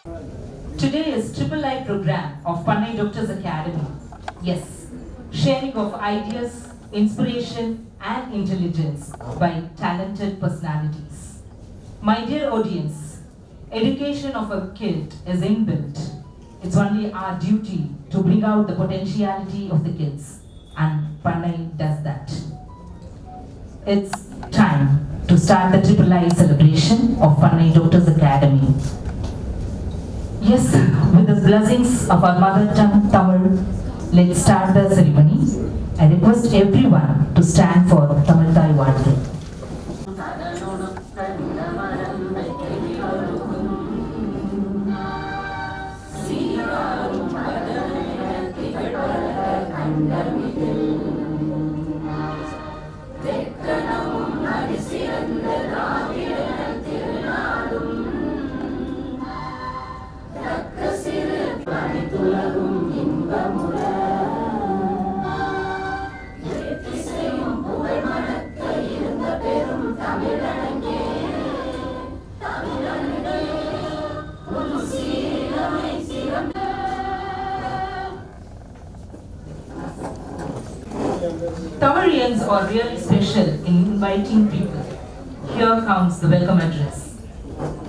Today is Triple I program of Pannai Doctors Academy. Yes, sharing of ideas, inspiration and intelligence by talented personalities. My dear audience, education of a kid is inbuilt. It's only our duty to bring out the potentiality of the kids, and Pannai does that. It's time to start the Triple I celebration of Pannai Doctors Academy. Yes, with the blessings of our mother tongue Tamil, let's start the ceremony. I request everyone to stand for Tamil Thai Vaazhu. Tamilians are really special in inviting people. Here comes the welcome address.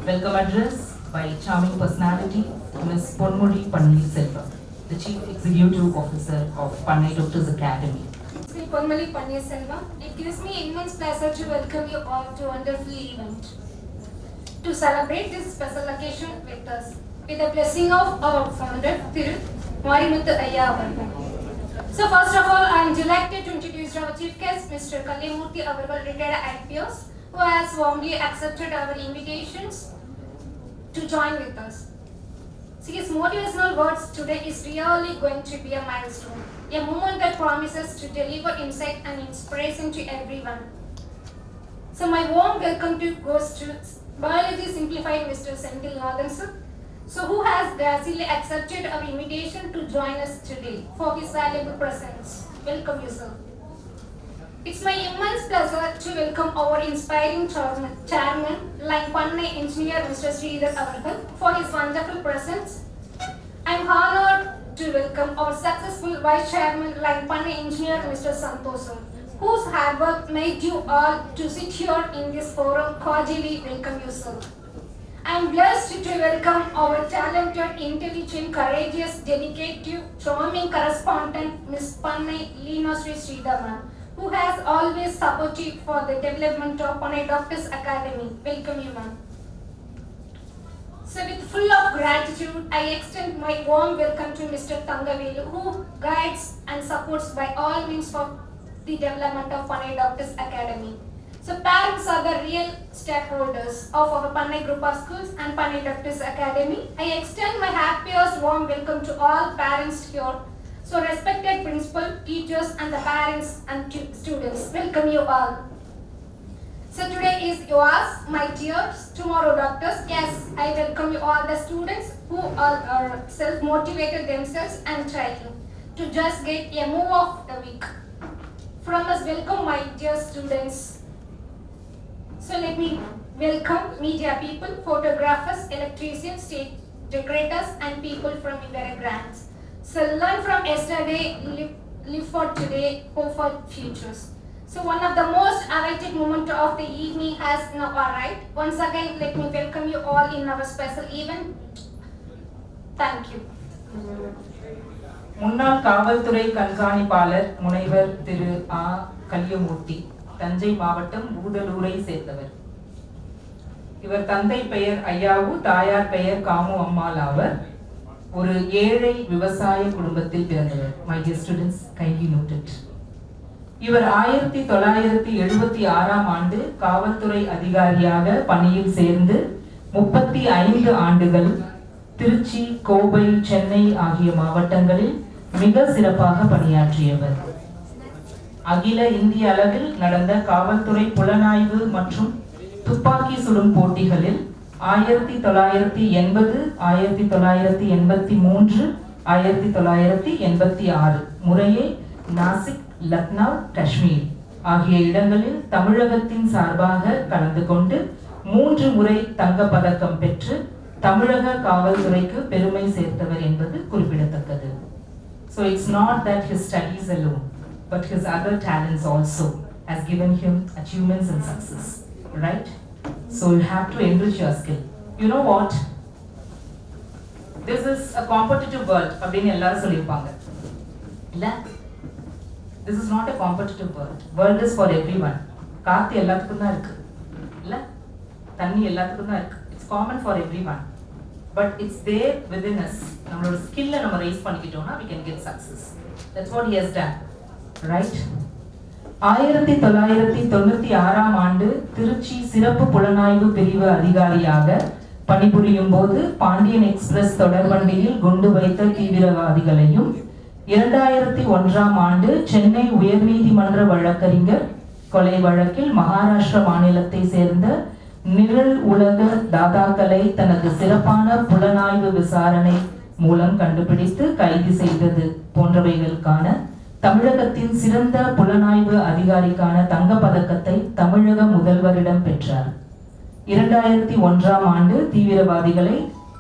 Welcome address by charming personality, Ms. Ponmuri Pannirselvam, the Chief Executive Officer of Pannai Doctors Academy. Sri Ponmuri Pannirselvam, it gives me immense pleasure to welcome you all to a wonderful event. To celebrate this special occasion with us, with the blessing of our founder, Thiru Marimuthu Ayya avargal. So first of all, I am delighted to introduce our chief guest, Mr. Kallimurthy Avargal, retired IPS, who has warmly accepted our invitations to join with us. So his motivational words today is really going to be a milestone, a moment that promises to deliver insight and inspiration to everyone. So my warm welcome goes to Biology Simplified Mr. Senthil Nathan sir, so who has graciously accepted our invitation to join us today for his valuable presence. Welcome you, sir. It's my immense pleasure to welcome our inspiring chairman, like Pannai Engineer Mr. Sridhar Avargal, for his wonderful presence. I'm honored to welcome our successful vice chairman, like Pannai Engineer Mr. Santosham, whose hard work made you all to sit here in this forum. Cordially welcome you, sir. I'm blessed to welcome our talented, intelligent, courageous, dedicated, charming correspondent, Ms. Pannai Leenasri Sridhar, who has always supported for the development of Pannai Doctors Academy. Welcome you, ma'am. So with full of gratitude, I extend my warm welcome to Mr. Thangavelu, who guides and supports by all means for the development of Pannai Doctors Academy. So parents are the real stakeholders of our Pannai Group of Schools and Pannai Doctors Academy. I extend my happiest warm welcome to all parents here. So respected principal, teachers and the parents and students, welcome you all. So today is yours, my dears, tomorrow doctors. Yes, I welcome you all the students who are self-motivated themselves and trying to just get a move of the week. From us, welcome my dear students. So let me welcome media people, photographers, electricians, stage decorators and people from Ibera Grants. So learn from yesterday, live for today, hope for futures. So one of the most awaited moments of the evening has now arrived. Once again, let me welcome you all in our special event. Thank you. முன்னாள் காவல்துறை கண்காணிப்பாளர் முனைவர் திரு ஆ. கல்லியமூர்த்தி, தஞ்சை மாவட்டம் ஊதலூரை சேர்ந்தவர். இவர் தந்தை பெயர் ஐயாவு, தாயார் பெயர் காமு அம்மாள் ஆவர். ஒரு ஏழை விவசாய குடும்பத்தில் பிறந்தவர். My dear students, kindly note it. இவர் 1976ஆம் ஆண்டு காவல்துறை அதிகாரியாக பணியில் சேர்ந்து 35 ஆண்டுகள் திருச்சி, கோவை, சென்னை ஆகிய மாவட்டங்களில் மிக சிறப்பாக பணியாற்றியவர். அகில இந்திய அளவில் நடந்த காவல்துறை புலனாய்வு மற்றும் துப்பாக்கி சுடும் போட்டிகளில் 1980, 1983, 1986 முறையே நாசிக், லக்னோ, காஷ்மீர் ஆகிய இடங்களில் தமிழகத்தின் சார்பாக கலந்து கொண்டு 3 முறை தங்கப் பதக்கம் பெற்று தமிழக காவல்துறைக்கு பெருமை சேர்த்தவர் என்பது குறிப்பிடத்தக்கது. So it's not that his studies alone, but his other talents also has given him achievements and success, right? So you have to enrich your skill. You know what? This is a competitive world. அப்படின்னு எல்லாரும் சொல்லியிருப்பாங்க இல்ல? This is not a competitive world. World is for everyone. காத்து எல்லாத்துக்கும் தான் இருக்கு இல்ல? தண்ணி எல்லாத்துக்கும் தான் இருக்கு. It's common for everyone. But it's there within us. நம்மளோட ஸ்கில்லை நம்ம rice பண்ணிக்கிட்டோம்னா we can get success. That's what he has done. Right? 1996 ஆண்டு திருச்சி சிறப்பு புலனாய்வு பிரிவு அதிகாரியாக பணிபுரியும் போது பாண்டியன் எக்ஸ்பிரஸ் தொடர்வண்டியில் குண்டு வைத்த தீவிரவாதிகளையும் 2001 ஆண்டு சென்னை உயர்நீதிமன்ற வழக்கறிஞர் கொலை வழக்கில் மகாராஷ்டிரா மாநிலத்தை சேர்ந்த நிழல் உலக தாதாக்களை தனது சிறப்பான புலனாய்வு விசாரணை மூலம் கண்டுபிடித்து கைது செய்தது போன்றவைகளுக்கான தமிழகத்தின் சிறந்த புலனாய்வு அதிகாரிக்கான தங்கப்பதக்கத்தை தமிழக முதல்வரிடம் பெற்றார். 2001 ஆண்டு தீவிரவாதிகளை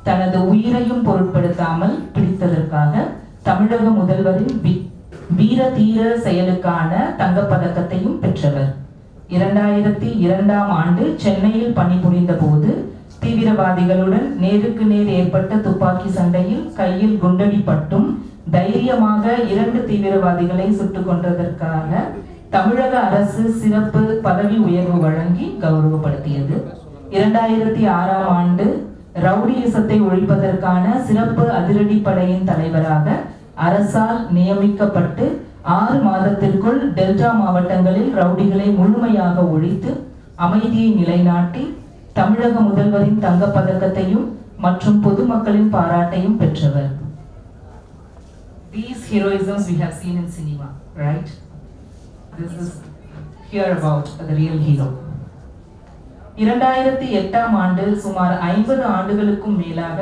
தனது உயிரையும் பொருட்படுத்தாமல் பிடித்ததற்காக தமிழக முதல்வரின் வீர தீர செயலுக்கான தங்கப்பதக்கத்தையும் பெற்றவர். 2002 ஆண்டு சென்னையில் பணிபுரிந்த போது தீவிரவாதிகளுடன் நேருக்கு நேர் ஏற்பட்ட துப்பாக்கி சண்டையில் கையில் குண்டடிப்பட்டும் தைரியமாக 2 தீவிரவாதிகளை சுட்டுக் கொன்றதற்காக தமிழக அரசு சிறப்பு பதவி உயர்வு வழங்கி கௌரவப்படுத்தியது. 2006 ஆண்டு ரவுடியிசத்தை ஒழிப்பதற்கான சிறப்பு அதிரடிப்படையின் தலைவராக அரசால் நியமிக்கப்பட்டு 6 மாதத்திற்குள் டெல்டா மாவட்டங்களில் ரவுடிகளை முழுமையாக ஒழித்து அமைதியை நிலைநாட்டி தமிழக முதல்வரின் தங்கப்பதக்கத்தையும் மற்றும் பொதுமக்களின் பாராட்டையும் பெற்றவர். These heroisms we have seen in cinema, right? This is here about the real hero. 2008 ஆண்டு சுமார் 50 ஆண்டுகளுக்கும் மேலாக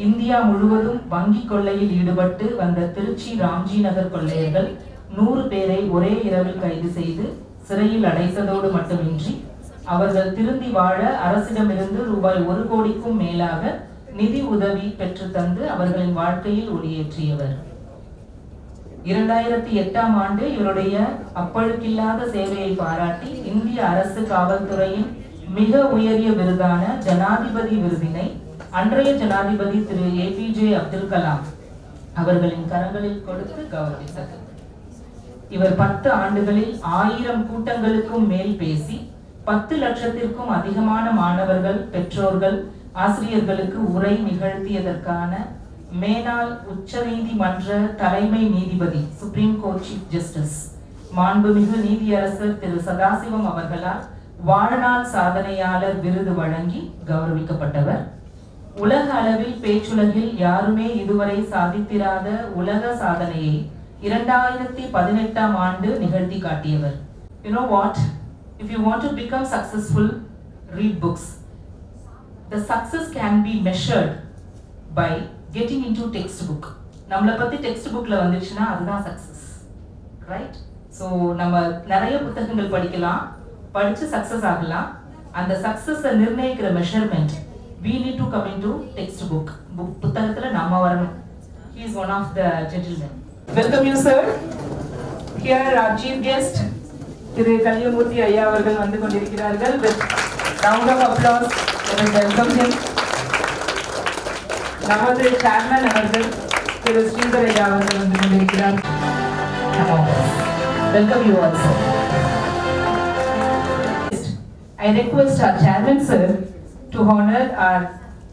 இந்தியா முழுவதும் வங்கி கொள்ளையில் ஈடுபட்டு வந்த திருச்சி ராம்ஜி நகர் கொள்ளையர்கள் 100 பேரை ஒரே இரவில் கைது செய்து சிறையில் அடைத்ததோடு மட்டுமின்றி அவர்கள் திருந்தி வாழ அரசிடமிருந்து ரூபாய் 1 கோடிக்கும் மேலாக நிதி உதவி பெற்று தந்து அவர்களின் வாழ்க்கையில் ஒளியேற்றியவர். 2008 ஆண்டு இவருடைய அப்பழுக்கில்லாத சேவையை பாராட்டி இந்திய அரசு காவல்துறையின் மிக உயரிய விருதான ஜனாதிபதி விருதினை அன்றைய ஜனாதிபதி திரு APJ அப்துல் கலாம் அவர்களின் கரங்களில் கொடுத்து கௌரவித்தார். இவர் 10 ஆண்டுகளில் 1000 கூட்டங்களுக்கும் மேல் பேசி 10 லட்சத்திற்கும் அதிகமான மாணவர்கள், பெற்றோர்கள், ஆசிரியர்களுக்கு உரை நிகழ்த்தியதற்கான மேனாள் உச்ச நீதிமன்ற தலைமை நீதிபதி சுப்ரீம் கோர்ட் சீஃப் ஜஸ்டிஸ் மாண்புமிகு நீதியரசர் திரு சதாசிவம் அவர்களால் வாழ்நாள் சாதனையாளர் விருது வழங்கி கௌரவிக்கப்பட்டவர். உலக அளவில் பேச்சுலகில் யாருமே இதுவரை சாதித்திராத உலக சாதனையை 2018 ஆண்டு நிகழ்த்தி காட்டியவர். You know what? If you want to become successful, read books. The success can be measured by getting into textbook. நம்மளை பத்தி textbookல வந்துச்சுன்னா அதுதான் success, right? So நம்ம நிறைய புத்தகங்கள் படிக்கலாம், படிச்சு சக்சஸ் ஆகலாம். அந்த சக்சஸை நிர்ணயிக்கிற measurement we need to come into textbook. புத்தகத்துல நம்ம வரணும். He is one of the gentlemen. Welcome you sir. Here our chief guest திரு கலியமூர்த்தி ஐயா அவர்கள் வந்து கொண்டிருக்கிறார்கள். With round of applause, let us welcome him. நமது chairman அவர்கள் திரு ஸ்ரீதர் ஐயா அவர்கள் வந்து கொண்டிருக்கிறார். Welcome you also. I request our chairman sir to honor our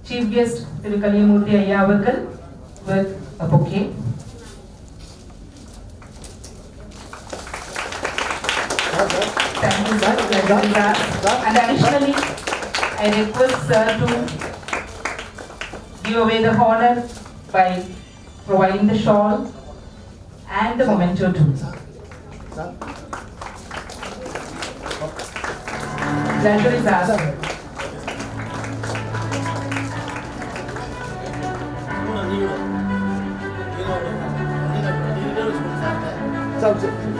chief guest Thiru Kaliyamurthy Ayya avargal with a bouquet. Thank you sir. And additionally, I request sir to give away the honor by providing the shawl and the memento too. Pleasure is ours.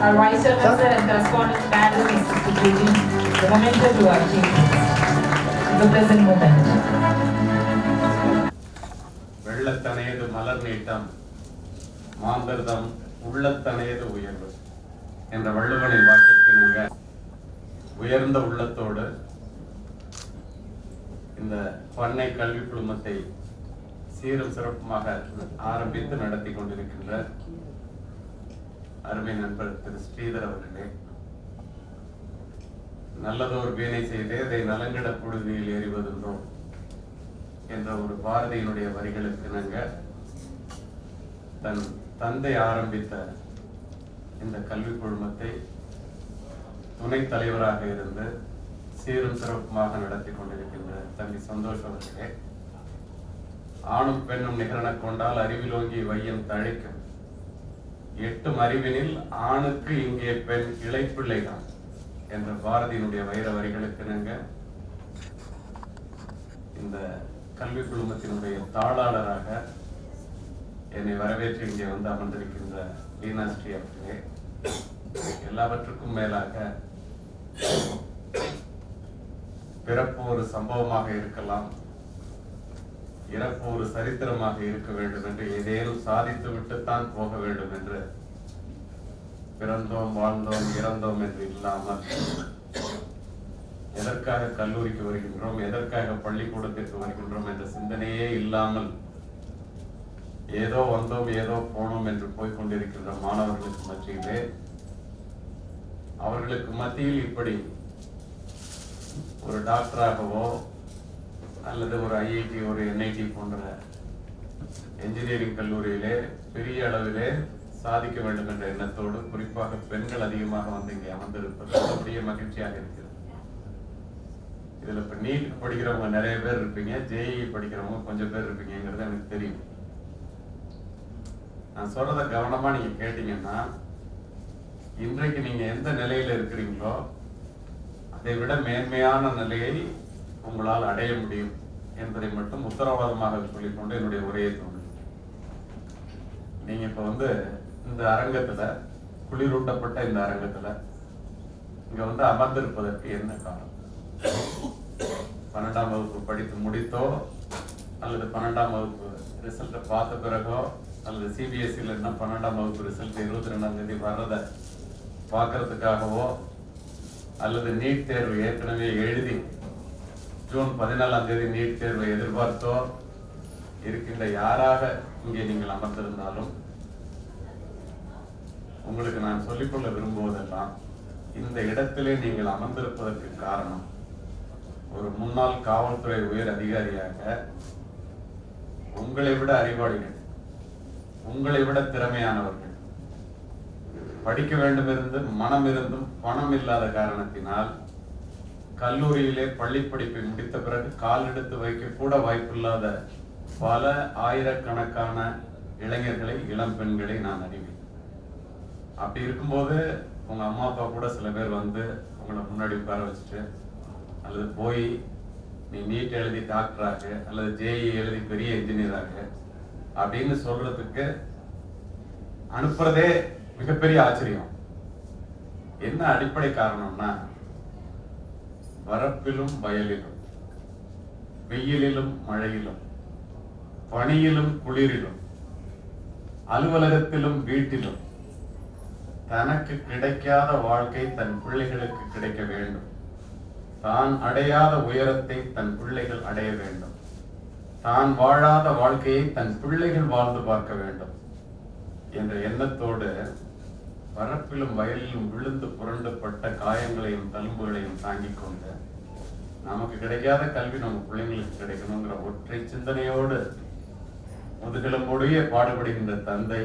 Our Vice Chancellor and correspondent band is distributing the memento to our chief. The present moment. வெள்ளத்தனையது மலர் நீட்டம் மாந்தர்தம் உள்ளத்தனையது உயர்வு என்ற வள்ளுவனின் வாக்கிற்கு நீங்க உயர்ந்த உள்ளத்தோடு இந்த பண்ணை கல்வி குழுமத்தை சீரும் சிறப்புமாக ஆரம்பித்து நடத்தி கொண்டிருக்கின்ற அருமை நண்பர் திரு ஸ்ரீதர் அவர்களே, நல்லதோர் வீணை செய்தே அதை நலங்கிட புழுதியில் எறிவதுண்டோ என்ற ஒரு பாரதியினுடைய வரிகளுக்கு நாங்க தன் தந்தை ஆரம்பித்த இந்த கல்வி குழுமத்தை துணைத் தலைவராக இருந்து சீரும் சிறப்புமாக நடத்தி கொண்டிருக்கின்ற தம்பி சந்தோஷ் அவர்களே, ஆணும் பெண்ணும் நிகரன கொண்டால் அறிவிலோங்கி வையம் தழைக்கும், எட்டும் அறிவினில் ஆணுக்கு இங்கே பெண் இளைப்பிள்ளைதான் என்ற பாரதியினுடைய வைர வரிகளுக்கு நாங்க இந்த கல்வி குழுமத்தினுடைய தாளாளராக என்னை வரவேற்று இங்கே வந்து அமர்ந்திருக்கின்ற லீனாஸ்ரீ அவர்களே, எல்லாவற்றுக்கும் மேலாக பிறப்பு ஒரு சம்பவமாக இருக்கலாம், இறப்பு ஒரு சரித்திரமாக இருக்க வேண்டும் என்று ஏதேனும் சாதித்து விட்டுத்தான் போக வேண்டும் என்று பிறந்தோம் வாழ்ந்தோம் இறந்தோம் என்று இல்லாமல் எதற்காக கல்லூரிக்கு வருகின்றோம், எதற்காக பள்ளிக்கூடத்திற்கு வருகின்றோம் என்ற சிந்தனையே இல்லாமல் ஏதோ வந்தோம் ஏதோ போனோம் என்று போய்கொண்டிருக்கின்ற மாணவர்களுக்கு மத்தியிலே அவர்களுக்கு மத்தியில் இப்படி ஒரு டாக்டராகவோ அல்லது ஒரு ஐஐடி ஒரு என்ஐடி போன்ற என்ஜினியரிங் கல்லூரியிலே பெரிய அளவிலே சாதிக்க வேண்டும் என்ற எண்ணத்தோடு குறிப்பாக பெண்கள் அதிகமாக வந்து இங்கே அமர்ந்திருப்பது அப்படியே மகிழ்ச்சியாக இருக்கிறது. இதுல இப்ப நீட் படிக்கிறவங்க நிறைய பேர் இருப்பீங்க, ஜேஇ படிக்கிறவங்க கொஞ்சம் பேர் இருப்பீங்கிறது எனக்கு தெரியும். நான் சொல்றத கவனமா நீங்க கேட்டீங்கன்னா, இன்றைக்கு நீங்க எந்த நிலையில இருக்கிறீங்களோ அதை விட மேன்மையான நிலையை உங்களால் அடைய முடியும் என்பதை மட்டும் உத்தரவாதமாக சொல்லிக்கொண்டு என்னுடைய உரையை தோன்று. நீங்க இப்ப வந்து இந்த அரங்கத்துல, குளிரூட்டப்பட்ட இந்த அரங்கத்துல இங்க வந்து அமர்ந்திருப்பதற்கு என்ன காரணம்? 12ஆம் வகுப்பு படித்து முடித்தோ அல்லது 12ஆம் வகுப்பு ரிசல்ட்டை பார்த்த பிறகோ அல்லது சிபிஎஸ்சியில் என்ன 12ஆம் வகுப்பு ரிசல்ட் 22ஆம் தேதி வர்றதை பார்க்கறதுக்காகவோ அல்லது நீட் தேர்வு ஏற்கனவே எழுதி ஜூன் 14ஆம் தேதி நீட் தேர்வை எதிர்பார்த்தோ இருக்கின்ற யாராக இங்கே நீங்கள் அமர்ந்திருந்தாலும் உங்களுக்கு நான் சொல்லிக்கொள்ள விரும்புவதெல்லாம், இந்த இடத்திலே நீங்கள் அமர்ந்திருப்பதற்கு காரணம் ஒரு முன்னாள் காவல்துறை உயர் அதிகாரியாக உங்களை விட அறிவாளிகள், உங்களை விட திறமையானவர்கள், படிக்க வேண்டும் இருந்து மனம் இருந்தும் பணம் இல்லாத காரணத்தினால் கல்லூரியிலே பள்ளி படிப்பை முடித்த பிறகு கால் எடுத்து வைக்க கூட வாய்ப்பில்லாத பல ஆயிரக்கணக்கான இளைஞர்களை, இளம் பெண்களை நான் அறிவேன். அப்படி இருக்கும்போது உங்க அம்மா அப்பா கூட சில பேர் வந்து உங்களை முன்னாடி உட்கார வச்சுட்டு அல்லது போய் நீ நீட் எழுதி டாக்டராக அல்லது ஜேஇ எழுதி பெரிய இன்ஜினியராக அப்படின்னு சொல்றதுக்கு அனுப்புறதே மிகப்பெரிய ஆச்சரியம். என்ன அடிப்படை காரணம்னா, வரப்பிலும் வயலிலும், வெயிலிலும் மழையிலும், பனியிலும் குளிரிலும், அலுவலகத்திலும் வீட்டிலும் தனக்கு கிடைக்காத வாழ்க்கை தன் பிள்ளைகளுக்கு கிடைக்க வேண்டும், தான் அடையாத உயரத்தை தன் பிள்ளைகள் அடைய வேண்டும், தான் வாழாத வாழ்க்கையை தன் பிள்ளைகள் வாழ்ந்து பார்க்க வேண்டும் என்ற எண்ணத்தோடு வரப்பிலும் வயலிலும் விழுந்து புரண்டப்பட்ட காயங்களையும் தழும்புகளையும் தாங்கிக் கொண்டு நமக்கு கிடைக்காத கல்வி நம்ம பிள்ளைங்களுக்கு கிடைக்கணுங்கிற ஒற்றை சிந்தனையோடு முதுகெலும்போடைய பாடுபடுகின்ற தந்தை,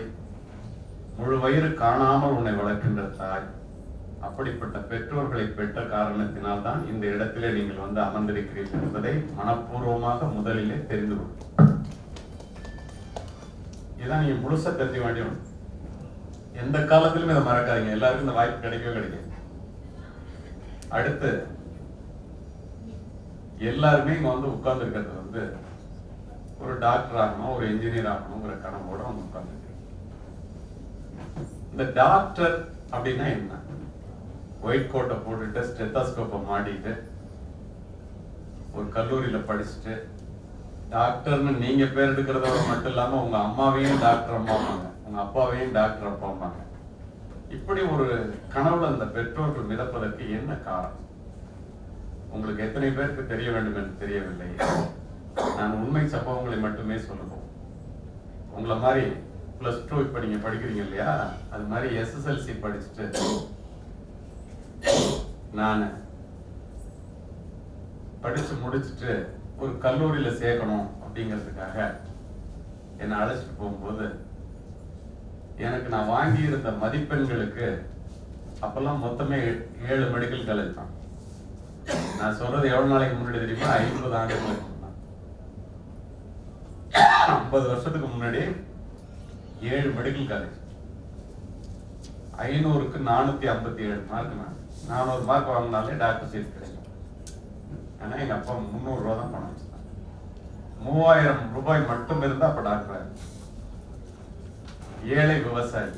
முழு வயிறு காணாமல் உன்னை வளர்க்கின்ற தாய், அப்படிப்பட்ட பெற்றோர்களை பெற்ற காரணத்தினால் தான் இந்த இடத்திலே நீங்கள் வந்து அமர்ந்திருக்கிறீர்கள் என்பதை மனப்பூர்வமாக முதலிலே தெரிந்து கொள்ளும். இதான் நீங்க முழுசா தெரிஞ்ச வேண்டிய. எந்த காலத்திலும் இதை மறக்காதீங்க. எல்லாருக்கும் இந்த வாய்ப்பு கிடைக்கவே கிடைக்கும். அடுத்து எல்லாருமே இங்க வந்து உட்கார்ந்து இருக்கிறது வந்து ஒரு டாக்டர் ஆகணும், ஒரு இன்ஜினியர் ஆகணுங்கிற கனவோட வந்து உட்கார்ந்து. இந்த டாக்டர் அப்படின்னா என்ன? ஒயிட் கோட்டை போட்டுட்டு ஸ்டெத்தோஸ்கோப்பை மாட்டிட்டு ஒரு கல்லூரியில படிச்சுட்டு டாக்டர்னு நீங்க பேர் எடுக்கிறதோட மட்டும் இல்லாம உங்க அம்மாவையும் டாக்டர் அம்மாவாங்க, உங்க அப்பாவையும் டாக்டர் அப்பாவாங்க. இப்படி ஒரு கனவுல அந்த பெற்றோர்கள் மிதப்பதற்கு என்ன காரணம்? உங்களுக்கு எத்தனை பேருக்கு தெரிய வேண்டும் என்று தெரியவில்லை. நான் உண்மை சம்பவங்களை மட்டுமே சொல்லுவோம். உங்களை மாதிரி +2 இப்ப நீங்க படிக்கிறீங்க இல்லையா, அது மாதிரி SSLC படிச்சுட்டு நான் படிச்சு முடிச்சுட்டு ஒரு கல்லூரியில சேர்க்கணும் அப்படிங்கிறதுக்காக என்னை அழைச்சிட்டு போகும்போது எனக்கு நான் வாங்கி இருந்த மதிப்பெண்களுக்கு அப்பெல்லாம் மொத்தமே 7 மெடிக்கல் காலேஜ் தான். நான் சொல்றது எவ்வளவு நாளைக்கு முன்னாடி தெரியுமா? 50 ஆண்டுகளுக்கு முன்னாடி, 50 வருஷத்துக்கு முன்னாடி 7 மெடிக்கல் காலேஜ். 500க்கு 457 மார்க். நான் 400 மார்க் வாங்கினாலே டாக்டர் சீட் கிடைக்கும். ஆனா எங்க அப்பா 300 ரூபா தான் பணம் வச்சிருந்தாங்க. 3000 ரூபாய் மட்டும் இருந்தா அப்ப டாக்டர். ஏழை விவசாயி,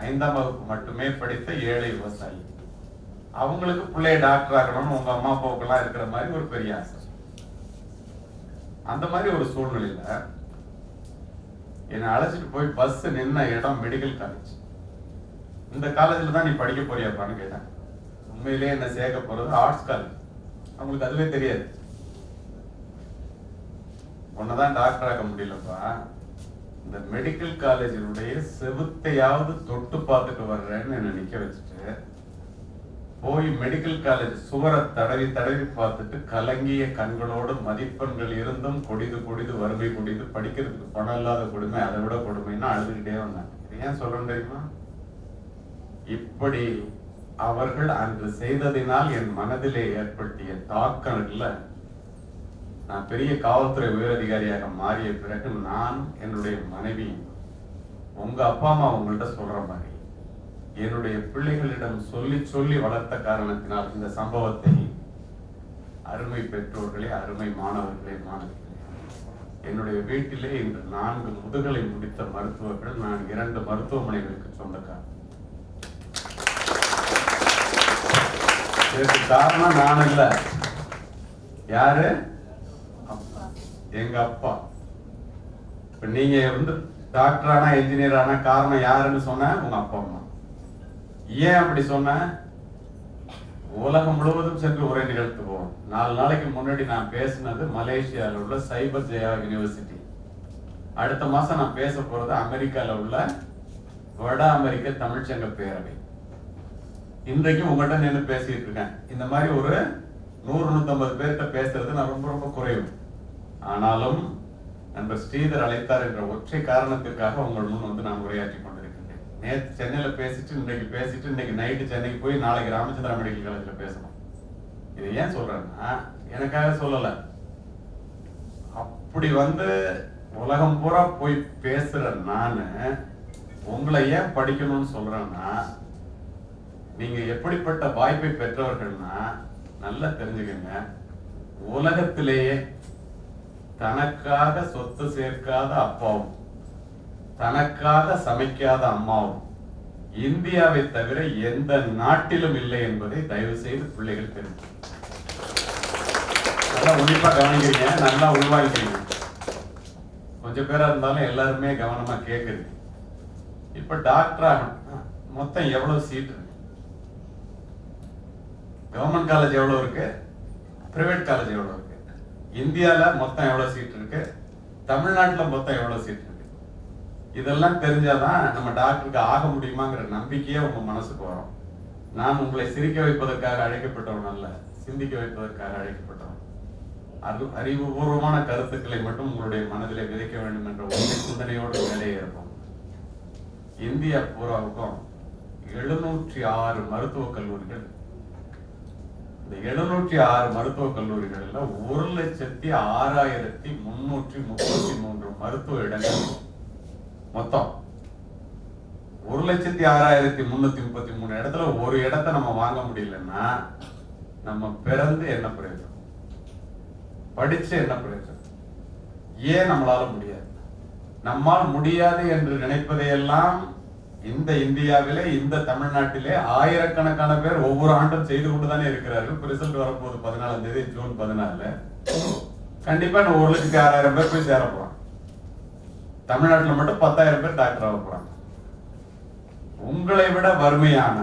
5ஆம் வகுப்பு மட்டுமே படித்த ஏழை விவசாயி. அவங்களுக்கு பிள்ளைய டாக்டர் ஆகணும்னு உங்க அம்மா அப்பாவுக்கு எல்லாம் இருக்கிற மாதிரி ஒரு பெரிய ஆசை. அந்த மாதிரி ஒரு சூழ்நிலையில என்னை அழைச்சிட்டு போய் பஸ் நின்ன இடம் மெடிக்கல் காலேஜ். இந்த காலேஜ்ல தான் நீ படிக்க போறியாப்பான்னு கேட்டேன். உண்மையிலேயே என்ன சேர்க்க போறது ஆர்ட்ஸ் காலேஜ். அவங்களுக்கு அதுவே தெரியாது. உன்னதான் டாக்டர் ஆக முடியலப்பா, இந்த மெடிக்கல் காலேஜினுடைய செவுத்தையாவது தொட்டு பார்த்துட்டு வர்றேன்னு என்ன நிக்க வச்சுட்டு போய் மெடிக்கல் காலேஜ் சுவரை தடவி தடவி பார்த்துட்டு கலங்கிய கண்களோடு மதிப்பெண்கள் இருந்தும் கொடிது கொடிது வறுமை கொடிது படிக்கிறதுக்கு பணம் இல்லாத கொடுமை, அதை விட கொடுமைன்னா அழுதுகிட்டே வந்தேன். ஏன் சொல்றேன் தெரியுமா? இப்படி அவர்கள் அன்று செய்ததினால் என் மனதிலே ஏற்படுத்திய தாக்கங்கள்ல நான் பெரிய காவல்துறை உயரதிகாரியாக மாறிய பிறகு நான் என்னுடைய மனைவி உங்க அப்பா அம்மா உங்கள்கிட்ட சொல்ற மாதிரி என்னுடைய பிள்ளைகளிடம் சொல்லி சொல்லி வளர்த்த காரணத்தினால் இந்த சம்பவத்தை அருமை பெற்றோர்களே, அருமை மாணவர்களே, மாணவிகளே, என்னுடைய வீட்டிலே இன்று 4 முதுகலை முடித்த மருத்துவர்கள், நான் 2 மருத்துவமனைகளுக்கு சொந்தக்காரர். இதற்கு காரணம் நான் இல்ல. யாரு? எங்க அப்பா. இப்ப நீங்க டாக்டர் ஆனா என்ஜினியர் ஆனா காரணம் யாருன்னு சொன்ன? உங்க அப்பா அம்மா. ஏன் அப்படி சொன்ன? உலகம் முழுவதும் சென்று உரை நிகழ்த்துவோம். 4 நாளைக்கு முன்னாடி நான் பேசினது மலேசியாவில் உள்ள சைபர் ஜெயா யூனிவர்சிட்டி. அடுத்த மாசம் நான் பேச போறது அமெரிக்கால உள்ள வட அமெரிக்க தமிழ்ச்சங்க பேரவை. இன்றைக்கு உங்கள்கிட்ட நின்று பேசிட்டு இருக்கேன். இந்த மாதிரி ஒரு 100-150 பேர்கிட்ட பேசுறது நான் ரொம்ப ரொம்ப குறைவு. ஆனாலும் நண்பர் ஸ்ரீதர் அழைத்தார் என்ற ஒற்றை காரணத்திற்காக உங்கள் முன் நான் உரையாற்றி கொண்டிருக்கின்றேன். நேற்று சென்னையில பேசிட்டு இன்னைக்கு நைட்டு சென்னைக்கு போய் நாளைக்கு ராமச்சந்திரா மெடிக்கல் காலேஜ்ல பேசணும். இது ஏன் சொல்றேன்னா எனக்காக சொல்லல. அப்படி உலகம் பூரா போய் பேசுற நானு உங்களை ஏன் படிக்கணும்னு சொல்றேன்னா, நீங்க எப்படிப்பட்ட வாய்ப்பை பெற்றவர்கள்னா நல்லா தெரிஞ்சுக்கங்க. உலகத்திலேயே தனக்காக சொத்து சேர்க்காத அப்பாவும் தனக்காக சமைக்காத அம்மாவும் இந்தியாவை தவிர எந்த நாட்டிலும் இல்லை என்பதை தயவு செய்து பிள்ளைகள் தெரிஞ்சு நல்லா உன்னிப்பா கவனிக்கிறீங்க, நல்லா உருவாக்கிறீங்க. கொஞ்சம் பேரா இருந்தாலும் எல்லாருமே கவனமா கேட்குறீங்க. இப்ப டாக்டர் ஆகணும், மொத்தம் எவ்வளவு சீட் இருக்கு? கவர்மெண்ட் காலேஜ் எவ்வளவு இருக்கு? பிரைவேட் காலேஜ் எவ்வளவு இருக்கு? இந்தியால மொத்தம் எவ்வளவு சீட் இருக்கு? தமிழ்நாட்டுல மொத்தம் எவ்வளவு சீட் இருக்கு? இதெல்லாம் தெரிஞ்சாதான் நம்ம டாக்டருக்கு ஆக முடியுமாங்கிற நம்பிக்கையே உங்க மனசுக்கு வரும். நான் உங்களை சிரிக்க வைப்பதற்காக அழைக்கப்பட்டவன் அல்ல, சிந்திக்க வைப்பதற்காக அழைக்கப்பட்டவன். அறிவுபூர்வமான கருத்துக்களை மட்டும் உங்களுடைய மனதிலே விதைக்க வேண்டும் என்ற உண்மை சிந்தனையோடு வேலையே இருக்கும். இந்தியா பூராவுக்கும் 706 மருத்துவக் கல்லூரிகள். இந்த 706 மருத்துவக் கல்லூரிகள்ல 1,06,333 மருத்துவ இடங்கள். மொத்தம் 1,06,333 இடத்துல ஒரு இடத்தை நம்ம வாங்க முடியலன்னா நம்ம பிறந்து என்ன பிரயோஜனம்? படிச்சு என்ன பிரயோஜனம்? ஏன் நம்மளால முடியாது? நம்மால் முடியாது என்று நினைப்பதையெல்லாம் இந்த இந்தியாவிலே, இந்த தமிழ்நாட்டிலே ஆயிரக்கணக்கான பேர் ஒவ்வொரு ஆண்டும் செய்து கொண்டுதானே இருக்கிறார்கள். ரிசல்ட் வரப்போகுது 14ஆம் தேதி, ஜூன் 14. கண்டிப்பா நான் 1,06,000 பேர் போய் சேர போறான். தமிழ்நாட்டில் மட்டும் 10,000 பேர் டாக்டர் ஆக போறாங்க. உங்களை விட வறுமையான,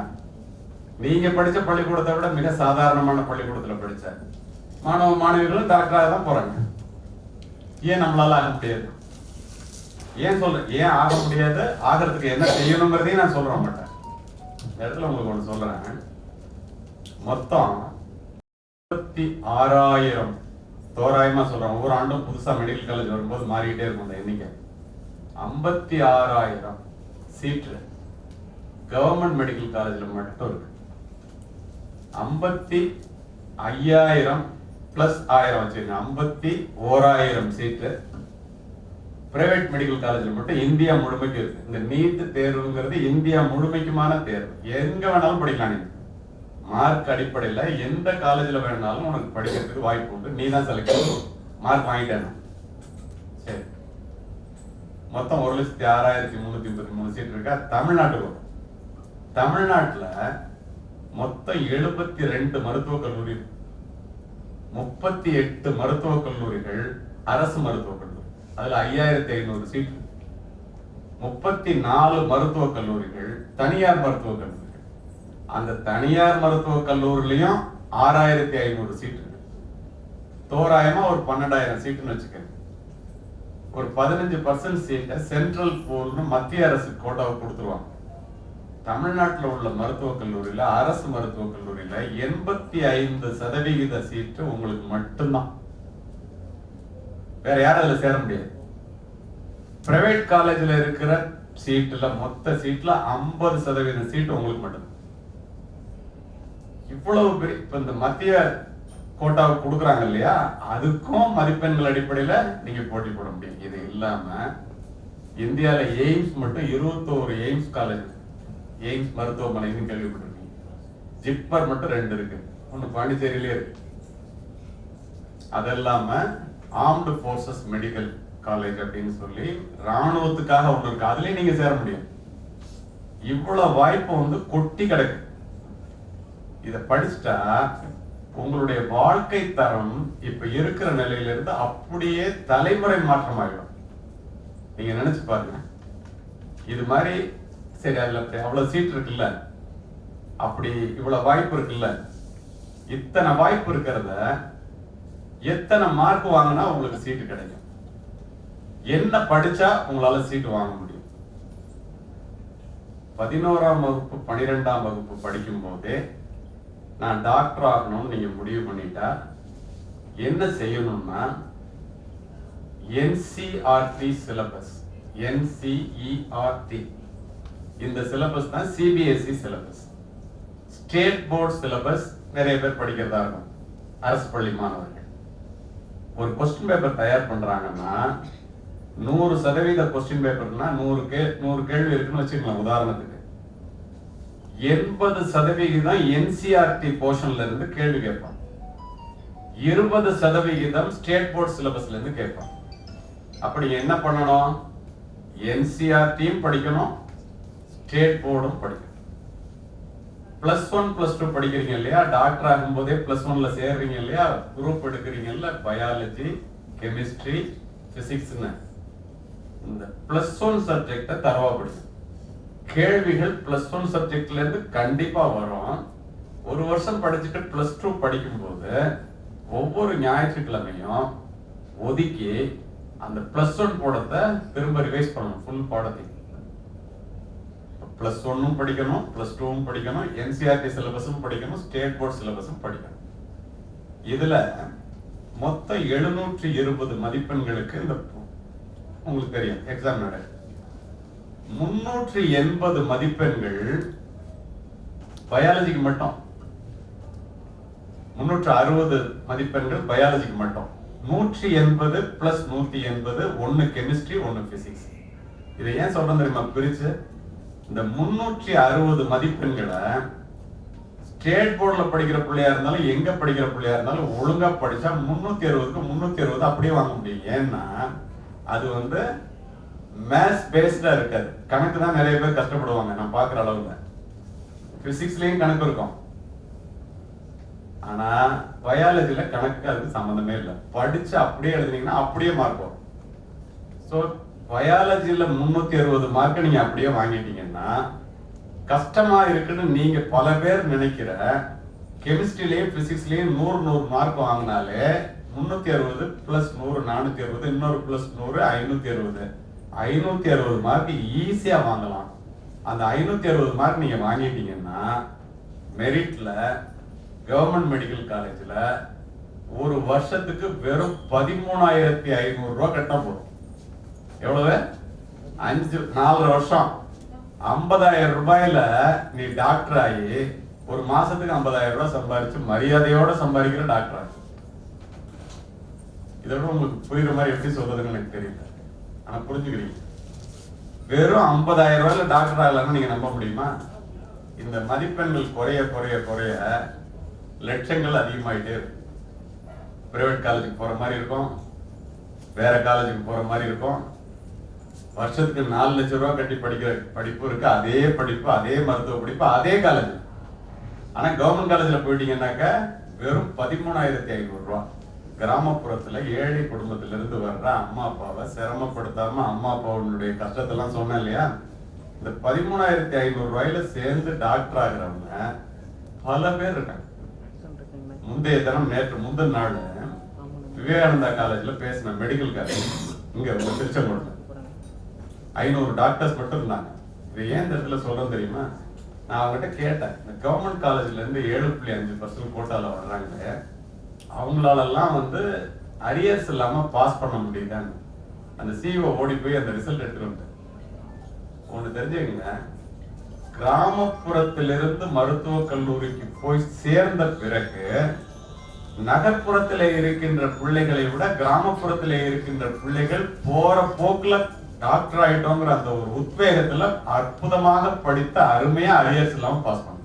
நீங்க படிச்ச பள்ளிக்கூடத்தை விட மிக சாதாரணமான பள்ளிக்கூடத்துல படிச்ச மாணவ மாணவிகளும் டாக்டராக தான் போறாங்க. ஏன் நம்மளால ஆக முடியாது? ஏன் சொல்றேன், ஏன் ஆக முடியாது, ஆகிறதுக்கு என்ன செய்யணுங்கிறதையும் நான் சொல்ற மாட்டேன். இந்த இடத்துல உங்களுக்கு ஒண்ணு சொல்றேன். மொத்தம் 56,000 தோராயமா சொல்றேன். ஒவ்வொரு ஆண்டும் புதுசா மெடிக்கல் காலேஜ் வரும்போது மாறிக்கிட்டே இருக்கும் அந்த எண்ணிக்கை. 56,000 சீட்டு கவர்மெண்ட் மெடிக்கல் காலேஜ்ல மட்டும் இருக்கு. 55,000 பிளஸ் 1000 வச்சிருங்க, 51,000 சீட்டு பிரைவேட் மெடிக்கல் காலேஜ்ல மட்டும் இந்தியா முழுமைக்கு இருக்கு. இந்த நீட் தேர்வுங்கிறது இந்தியா முழுமைக்குமான தேர்வு. எங்க வேணாலும் படிக்கலாம். நீங்க மார்க் அடிப்படையில எந்த காலேஜ்ல வேணாலும் உனக்கு படிக்கிறதுக்கு வாய்ப்பு உண்டு. நீ தான் செலக்ட் மார்க் வாங்கிட்டேன். சரி, மொத்தம் 1,06,333 சீட் இருக்கா தமிழ்நாட்டுக்கு. தமிழ்நாட்டுல மொத்தம் 72 மருத்துவக் கல்லூரி, 38 மருத்துவக் கல்லூரிகள் அரசு மருத்துவக் கல்லூரி, அதுல 5,500 சீட். 34 மருத்துவக் கல்லூரிகள் தனியார் மருத்துவக் கல்லூரிகள். அந்த தனியார் மருத்துவக் கல்லூரிலையும் 6,500 சீட் இருக்கு. தோராயமா ஒரு 12,000 சீட்டுன்னு வச்சுக்கோங்க. ஒரு 15% சீட்டை சென்ட்ரல் பூல்னு மத்திய அரசு கோட்டாவை கொடுத்துருவாங்க. தமிழ்நாட்டில் உள்ள மருத்துவக் கல்லூரியில, அரசு மருத்துவக் கல்லூரியில 85% சீட்டு உங்களுக்கு மட்டும்தான். வேற யாரும் அதுல சேர முடியாது. பிரைவேட் காலேஜ்ல இருக்கிற சீட்டுல மொத்த சீட்ல 50% சீட்டு உங்களுக்கு மட்டும். இவ்வளவு பெரிய இப்ப இந்த மத்திய கோட்டாவை கொடுக்குறாங்க இல்லையா, அதுக்கும் மதிப்பெண்கள் அடிப்படையில நீங்க போட்டி போட முடியும். இது இல்லாம இந்தியால எய்ம்ஸ் மட்டும் 21 எய்ம்ஸ் காலேஜ், எய்ம்ஸ் மருத்துவமனைன்னு கேள்விப்பட்டிருக்கீங்க. ஜிப்மர் மட்டும் 2 இருக்கு, ஒன்னு பாண்டிச்சேரியிலே இருக்கு. அதெல்லாம ஆர்ம்டு போர்சஸ் மெடிக்கல் காலேஜ் அப்படின்னு சொல்லி ராணுவத்துக்காக ஒண்ணு இருக்கு, அதுலயும் நீங்க சேர முடியும். இவ்வளவு வாய்ப்பு வந்து கொட்டி கிடக்கு. இத படிச்சுட்டா உங்களுடைய வாழ்க்கை தரம் இப்ப இருக்கிற நிலையில இருந்து அப்படியே தலைமுறை மாற்றம் ஆகிடும். நீங்க நினைச்சு பாருங்க. இது மாதிரி சரி, அதுல அவ்வளவு சீட் இருக்குல்ல, அப்படி இவ்வளவு வாய்ப்பு இருக்குல்ல, இத்தனை வாய்ப்பு இருக்கிறத எத்தனை மார்க் வாங்கினா உங்களுக்கு சீட்டு கிடைக்கும்? என்ன படிச்சா உங்களால சீட்டு வாங்க முடியும்? 11ஆம் வகுப்பு 12ஆம் வகுப்பு படிக்கும் போதே நான் டாக்டர் ஆகணும்னு நீங்க முடிவு பண்ணிட்டா என்ன செய்யணும்னா, NCERT சிலபஸ், NCERT இந்த சிலபஸ் தான் CBSE syllabus. State board syllabus நிறைய பேர் படிக்கிறதா இருக்கும். அரசு பள்ளி மாணவர்கள் ஒரு கொஸ்டின் பேப்பர் தயார் பண்றாங்கன்னா 100% கொஸ்டின் பேப்பர்னா 100 கேள்வி இருக்குன்னு வச்சுக்கலாம். உதாரணத்துக்கு 80% NCERT போர்ஷன்ல இருந்து கேள்வி கேட்பான், 20% ஸ்டேட் போர்ட் சிலபஸ்ல இருந்து கேட்பான். அப்படி என்ன பண்ணணும்? NCERTயும் படிக்கணும், ஸ்டேட் போர்டும் படிக்கணும். +1 +2 படிக்கிறீங்க இல்லையா, டாக்டர் ஆகும் போதே +1ல சேர்றீங்க இல்லையா, குரூப் எடுக்கிறீங்கல்ல, பயாலஜி, கெமிஸ்ட்ரி, பிசிக்ஸ்னு இந்த +1 சப்ஜெக்ட தரவா படிக்கும். கேள்விகள் +1 சப்ஜெக்ட்ல இருந்து கண்டிப்பா வரும். ஒரு வருஷம் படிச்சுட்டு +2 படிக்கும் போது ஒவ்வொரு ஞாயிற்றுக்கிழமையும் ஒதுக்கி அந்த +1 பாடத்தை திரும்ப ரிவைஸ் பண்ணணும். ஃபுல் பாடத்தை +1 படிக்கணும், +2 படிக்கணும், NCERT சிலபஸும் படிக்கணும், ஸ்டேட் போர்ட் சிலபஸும் படிக்கணும். இதுல மொத்தம் 720 மதிப்பெண்களுக்கு இந்த உங்களுக்கு தெரியும் எக்ஸாம் நட 380 மதிப்பெண்கள் பயாலஜிக்கு மட்டும், 360 மதிப்பெண்கள் பயாலஜிக்கு மட்டும், 180 + 180 ஒன்னு கெமிஸ்ட்ரி, ஒன்னு பிசிக்ஸ். இதை ஏன் சொல்றேன் தெரியுமா பிரிச்சு? இந்த 360 மதிப்பெண்களை ஸ்டேட் போர்ட்ல படிக்கிற பிள்ளையா இருந்தாலும் எங்க படிக்கிற பிள்ளையா இருந்தாலும் ஒழுங்கா படிச்சா 360க்கு 360 அப்படியே வாங்க முடியும். ஏன்னா அது வந்து மேத்ஸ் பேஸ்டா இருக்காது. கணக்கு தான் நிறைய பேர் கஷ்டப்படுவாங்க நான் பாக்குற அளவுல. பிசிக்ஸ்லயும் கணக்கு இருக்கும், ஆனா பயாலஜில கணக்கு அதுக்கு சம்பந்தமே இல்லை. படிச்சு அப்படியே எழுதுனீங்கன்னா அப்படியே மார்க் வரும். ஸோ பயாலஜில 360 மார்க் நீங்க அப்படியே வாங்கிட்டீங்கன்னா கஷ்டமா இருக்குன்னு நீங்க பல பேர் நினைக்கிற கெமிஸ்ட்ரிலையும் பிசிக்ஸ்லயும் 100 மார்க் வாங்கினாலே 360 பிளஸ் 100 460, இன்னொரு பிளஸ் 100 560. 560 மார்க் ஈஸியா வாங்கலாம். அந்த 560 மார்க் நீங்க வாங்கிட்டீங்கன்னா மெரிட்ல கவர்மெண்ட் மெடிக்கல் காலேஜ்ல ஒரு வருஷத்துக்கு வெறும் 13,500 ரூபாய் கட்டினா போதும். எவ்வளவு? 4 வருஷம் 50,000 ரூபாயில நீ டாக்டர் ஆகி ஒரு மாசத்துக்கு 50,000 ரூபாய் சம்பாதிச்சு மரியாதையோட சம்பாதிக்கிற டாக்டர் ஆகி. இதோட உங்களுக்கு புரியுற மாதிரி எப்படி சொல்றதுன்னு எனக்கு தெரியல, ஆனா புரிஞ்சுக்கிறீங்க. வெறும் 50,000 ரூபாயில டாக்டர் ஆகலன்னு நீங்க நம்ப முடியுமா? இந்த மதிப்பெண்கள் குறைய குறைய குறைய லட்சங்கள் அதிகமாயிட்டே இருக்கும். பிரைவேட் காலேஜுக்கு போற மாதிரி இருக்கும், வேற காலேஜுக்கு போற மாதிரி இருக்கும். வருஷத்துக்கு 4 லட்சம் ரூபாய் கட்டி படிக்கிற படிப்பு இருக்கு. அதே படிப்பு, அதே மருத்துவ படிப்பு, அதே காலேஜ். ஆனா கவர்மெண்ட் காலேஜ்ல போயிட்டீங்கன்னாக்க வெறும் 13,500 ரூபாய். கிராமப்புறத்துல ஏழை குடும்பத்துல இருந்து வர்ற அம்மா அப்பாவை சிரமப்படுத்தாம அம்மா அப்பாவுடைய கஷ்டத்தெல்லாம் சொன்னேன் இல்லையா? இந்த 13,500 ரூபாயில சேர்ந்து டாக்டர் ஆகிறவங்க பல பேர் இருக்காங்க. முந்தைய தினம் முந்தின நாள் விவேகானந்தா காலேஜ்ல பேசின மெடிக்கல் காலேஜ் இங்க திருச்செங்கோடுல 500 டாக்டர்ஸ் மட்டும் இருந்தாங்க. இது ஏன் இந்த இடத்துல சொல்றேன் தெரியுமா? நான் அவங்ககிட்ட கேட்டேன், இந்த கவர்மெண்ட் காலேஜ்ல இருந்து 7.5% கோட்டால வர்றாங்க, அவங்களாலெல்லாம் அரியர்ஸ் இல்லாம பாஸ் பண்ண முடியுதான்னு. அந்த சிஇஓ ஓடி போய் அந்த ரிசல்ட் எடுத்துட்டு வந்து ஒண்ணு தெரிஞ்சுக்கங்க, கிராமப்புறத்திலிருந்து மருத்துவக் கல்லூரிக்கு போய் சேர்ந்த பிறகு நகர்ப்புறத்திலே இருக்கின்ற பிள்ளைகளை விட கிராமப்புறத்திலே இருக்கின்ற பிள்ளைகள் போற போக்குல டாக்டர் ஆயிட்டோங்கிற அந்த ஒரு உத்வேகத்துல அற்புதமாக படித்த அருமையா அரியர்ஸ் இல்லாம பாஸ் பண்ண.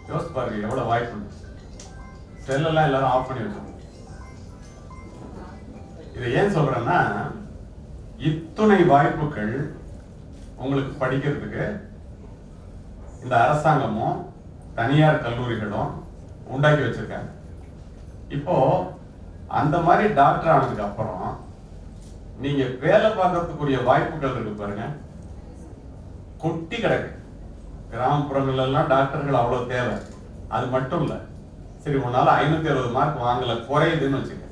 யோசிச்சு பாருங்க எவ்வளவு வாய்ப்பு. செல்லெல்லாம் எல்லாரும் ஆஃப் பண்ணி வச்சிருக்கோம். இதை ஏன் சொல்றேன்னா, இத்துணை வாய்ப்புகள் உங்களுக்கு படிக்கிறதுக்கு இந்த அரசாங்கமும் தனியார் கல்லூரிகளும் உண்டாக்கி வச்சிருக்காங்க. இப்போ அந்த மாதிரி டாக்டர் ஆனதுக்கு அப்புறம் நீங்க வேலை பார்க்கறதுக்குரிய வாய்ப்புகள் இருக்கு பாருங்க, கொட்டி கிடக்கு. கிராமப்புறங்கள் எல்லாம் டாக்டர்கள் அவ்வளவு தேவை. அது மட்டும் இல்ல, சரி உன்னால 560 மார்க் வாங்கல, குறையுதுன்னு வச்சுக்க.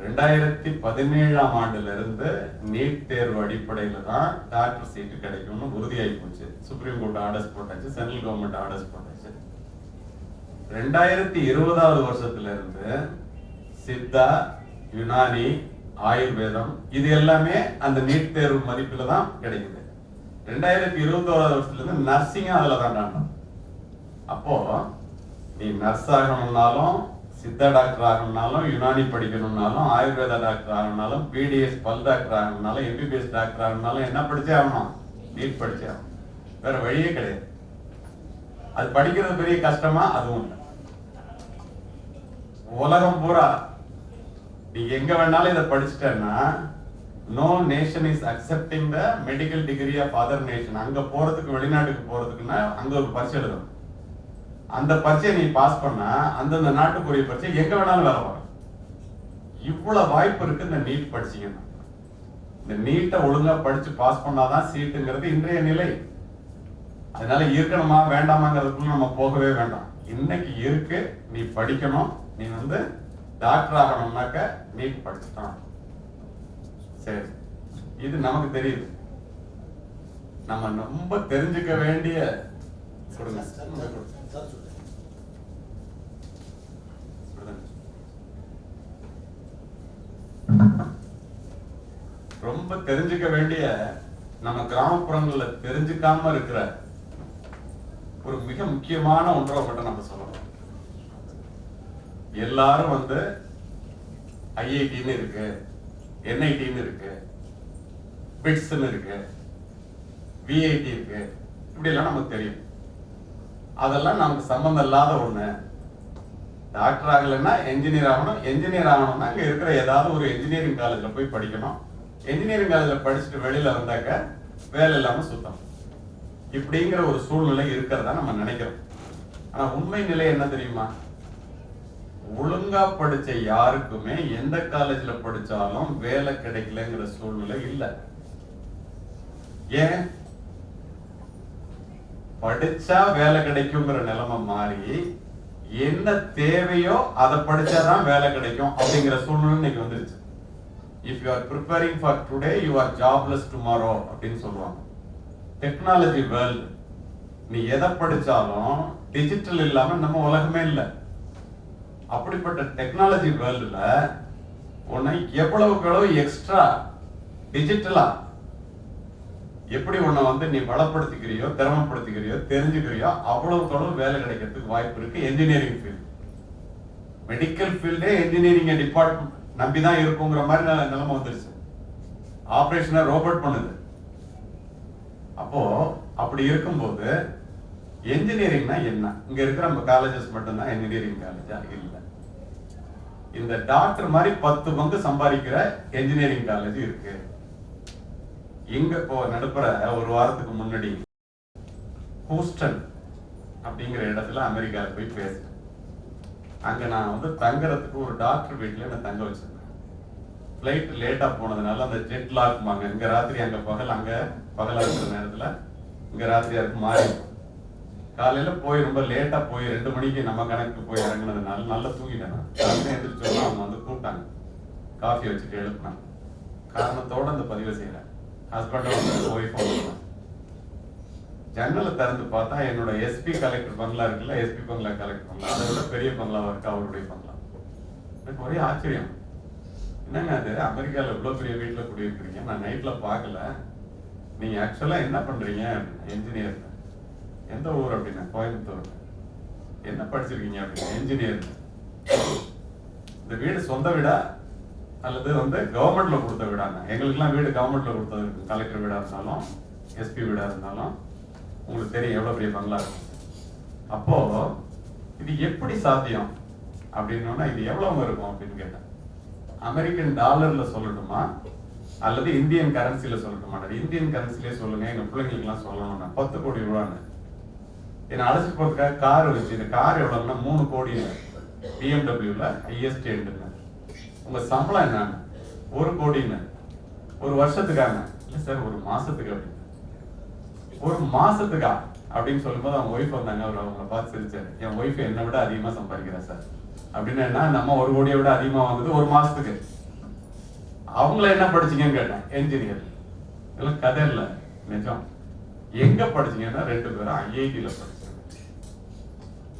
2017ஆம் ஆண்டுல இருந்து நீட் தேர்வு அடிப்படையில தான் டாக்டர் சீட்டு கிடைக்கும்னு உறுதியாகி போச்சு. சுப்ரீம் கோர்ட் ஆர்டர்ஸ் போட்டாச்சு, சென்ட்ரல் கவர்மெண்ட் ஆர்டர்ஸ் போட்டாச்சு. 2020ஆவது வருஷத்துல இருந்து சித்தா, யுனானி, ஆயுர்வேதம் இது எல்லாமே அந்த நீட் தேர்வு மதிப்புல தான் கிடைக்குது. 2021ஆவது வருஷத்துல இருந்து நர்சிங் அதுல தான். அப்போ நீ நர்ஸ் ஆகணும்னாலும், சித்தா டாக்டர் ஆகணும்னாலும், யுனானி படிக்கணும்னாலும், ஆயுர்வேதா டாக்டர் ஆகணும்னாலும், பிடிஎஸ் பல் டாக்டர் ஆகணும்னாலும், எம்பிபிஎஸ் டாக்டர் ஆகணும்னாலும் என்ன படிச்சே ஆகணும்? நீட் படிச்சே ஆகணும். வேற வழியே கிடையாது. அது படிக்கிறது பெரிய கஷ்டமா? அதுவும் இல்லை. உலகம் பூரா நீ எங்க வேணாலும் இதை படிச்சுட்டேன்னா, no nation is accepting the medical degree of other nation. அங்க போறதுக்கு, வெளிநாட்டுக்கு போறதுக்குன்னா அங்க ஒரு பரீட்சை எழுதணும். அந்த பரீட்சையை நீ பாஸ் பண்ணா அந்தந்த நாட்டுக்குரிய பரீட்சை எங்க வேணாலும் வேலை வரும். இவ்வளவு வாய்ப்பு இருக்கு இந்த நீட் படிச்சீங்கன்னா. இந்த நீட்டை ஒழுங்கா படிச்சு பாஸ் பண்ணாதான் சீட்டுங்கிறது இன்றைய நிலை. அதனால இருக்கணுமா வேண்டாமாங்கிறதுக்குள்ள நம்ம போகவே வேண்டாம். இன்னைக்கு இருக்கு, நீ படிக்கணும். நீ டாக்டர் ஆகணும்னாக்க நீட் படிச்சுட்டான். சரி, இது நமக்கு தெரியுது. நம்ம ரொம்ப தெரிஞ்சுக்க வேண்டிய ரொம்ப தெரிஞ்சுக்க வேண்டிய நம்ம கிராமப்புறங்கள்ல தெரிஞ்சுக்காம இருக்கிற ஒரு மிக முக்கியமான ஒன்றை மட்டும் நம்ம சொல்லணும். எல்லாரும் ஐஐடின்னு இருக்கு, என்ஐடின்னு இருக்கு, பிட்ஸ்ன்னு இருக்கு, விஐடி இருக்கு, இப்படி எல்லாம் நமக்கு தெரியும். அதெல்லாம் நமக்கு சம்பந்தம் இல்லாத ஒண்ணு. டாக்டர் ஆகலைன்னா என்ஜினியர் ஆகணும். என்ஜினியர் ஆகணும்னா அங்க இருக்கிற ஏதாவது ஒரு என்ஜினியரிங் காலேஜ்ல போய் படிக்கணும். என்ஜினியரிங் காலேஜ்ல படிச்சுட்டு வெளியில வந்தாக்க வேலை இல்லாம சுத்தம். இப்படிங்கிற ஒரு சூழ்நிலை இருக்கிறதா நம்ம நினைக்கிறோம். ஆனா உண்மை நிலை என்ன தெரியுமா? ஒழுங்கா படிச்ச யாருக்குமே எந்த காலேஜ்ல படிச்சாலும் வேலை கிடைக்கலங்கிற சூழ்நிலை இல்ல. ஏன்? படிச்சா வேலை கிடைக்குங்கிற நிலைமை மாறி என்ன தேவையோ அதை படிச்சாதான் வேலை கிடைக்கும் அப்படிங்கிற சூழ்நிலை இன்னைக்கு வந்துருச்சு. If you are preparing for today you are jobless tomorrow அப்படின்னு சொல்லுவாங்க. டெக்னாலஜி வேர்ல்டு, நீ எதை படிச்சாலும் டிஜிட்டல் இல்லாம நம்ம உலகமே இல்லை. அப்படிப்பட்ட டெக்னாலஜி வேர்ல்டுல உன்னை எவ்வளவு எக்ஸ்ட்ரா டிஜிட்டலா எப்படி உன்னை வந்து நீ வளப்படுத்திக்கிறியோ, திறமைப்படுத்திக்கிறியோ, தெரிஞ்சுக்கிறியோ அவ்வளவு வேலை கிடைக்கிறதுக்கு வாய்ப்பு இருக்கு. என்ஜினியரிங் ஃபீல்டு, மெடிக்கல் ஃபீல்டே என்ஜினியரிங் டிபார்ட்மெண்ட் நம்பிதான் இருக்குங்கிற மாதிரி நிலைமை வந்துருச்சு. ஆபரேஷனை ரோபோட் பண்ணுது. அப்போ அப்படி இருக்கும்போது என்ஜினியரிங்னா என்ன? இங்க இருக்கிற நம்ம காலேஜஸ் மட்டும்தான் என்ஜினியரிங் காலேஜா? இல்ல. இந்த டாக்டர் மாதிரி 10 பங்கு சம்பாதிக்கிற என்ஜினியரிங் காலேஜ் இருக்கு. இங்க இப்போ நடுப்புற ஒரு வாரத்துக்கு முன்னாடி ஹூஸ்டன் அப்படிங்கிற இடத்துல அமெரிக்காவில் போய் பேசினேன். அங்க நான் வந்து தங்குறதுக்கு ஒரு டாக்டர் வீட்டுல என்ன தங்க வச்சிருந்தேன். பிளைட் லேட்டா போனதுனால அந்த ஜெட் லாக்மாங்க, இங்க ராத்திரி அங்க பகல், அங்க பகலா இருக்கிற நேரத்துல இங்க ராத்திரியா இருக்கு மாறி. காலையில போய் ரொம்ப லேட்டா போய் 2 மணிக்கு நம்ம கணக்கு போய் இறங்குனதுனால நல்லா தூங்கிட்டேன். காலையில எந்திரிச்சோன்னா அவங்க வந்து கூப்பிட்டாங்க, காஃபி வச்சுட்டு எழுப்பினாங்க. காரணத்தோட அந்த பதிவை செய்யறேன். ஹஸ்பண்டோட ஒய்ஃபோட ஜன்னலை திறந்து பார்த்தா என்னோட எஸ்பி கலெக்டர் பங்களா இருக்குல்ல, எஸ்பி பங்களா கலெக்டர் பங்களா, அதை விட பெரிய பங்களாவா இருக்கு அவருடைய பங்களா. எனக்கு ஒரே ஆச்சரியம், என்னங்க அது அமெரிக்கால இவ்வளவு பெரிய வீட்டுல குடியிருக்கிறீங்க, நான் நைட்ல பார்க்கல, நீங்க ஆக்சுவலா என்ன பண்றீங்க? என்ஜினியர். எந்த ஊர் அப்படின்னா? கோயம்புத்தூர். என்ன படிச்சிருக்கீங்க அப்படின்னா? என்ஜினியர். இந்த வீடு சொந்த வீடா அல்லது வந்து கவர்மெண்ட்ல கொடுத்த வீடாங்க? எங்களுக்குலாம் வீடு கவர்மெண்ட்ல கொடுத்தது இருக்கு. கலெக்டர் வீடா இருந்தாலும் எஸ்பி வீடா இருந்தாலும் உங்களுக்கு தெரியும் எவ்வளவு பெரிய பங்களா இருக்கும். அப்போ இது எப்படி சாத்தியம் அப்படின்னா, இது எவ்வளவு இருக்கும் அப்படின்னு கேட்டேன். அமெரிக்கன் டாலர்ல சொல்லட்டுமா அல்லது இந்தியன் கரன்சில சொல்லட்டுமா? இந்தியன் கரன்சிலே சொல்லுங்க, எங்க பிள்ளைங்களுக்கு எல்லாம் சொல்லணும்னா 10 கோடி ரூபான்னு என்ன அழைச்சிட்டு போறதுக்காக கார் வச்சு, இந்த கார் எவ்வளவுன்னா 3 கோடி பிஎம்டபிள்யூல ஹையஸ்ட் எண்டுங்க. உங்க சம்பளம் என்னன்னு? 1 கோடின்னு. ஒரு வருஷத்துக்காக இல்ல சார், ஒரு மாசத்துக்கு அப்படின்னு. ஒரு மாசத்துக்கா அப்படின்னு சொல்லும்போது அவங்க ஒய்ஃப் வந்தாங்க. அவர் அவங்கள பார்த்து சிரிச்சாரு. என் ஒய்ஃப் என்னை விட அதிகமா சம்பாதிக்கிறா சார் அப்படின்னு. என்ன, நம்ம 1 கோடியை விட அதிகமா வாங்குது ஒரு மாசத்துக்கு. அவங்கள என்ன படிச்சீங்கன்னு கேட்டேன். என்ஜினியர். இதெல்லாம் கதை இல்ல, நிஜம். எங்க படிச்சீங்கன்னா 2 பேரும் ஐஐடியில படிச்சாங்க.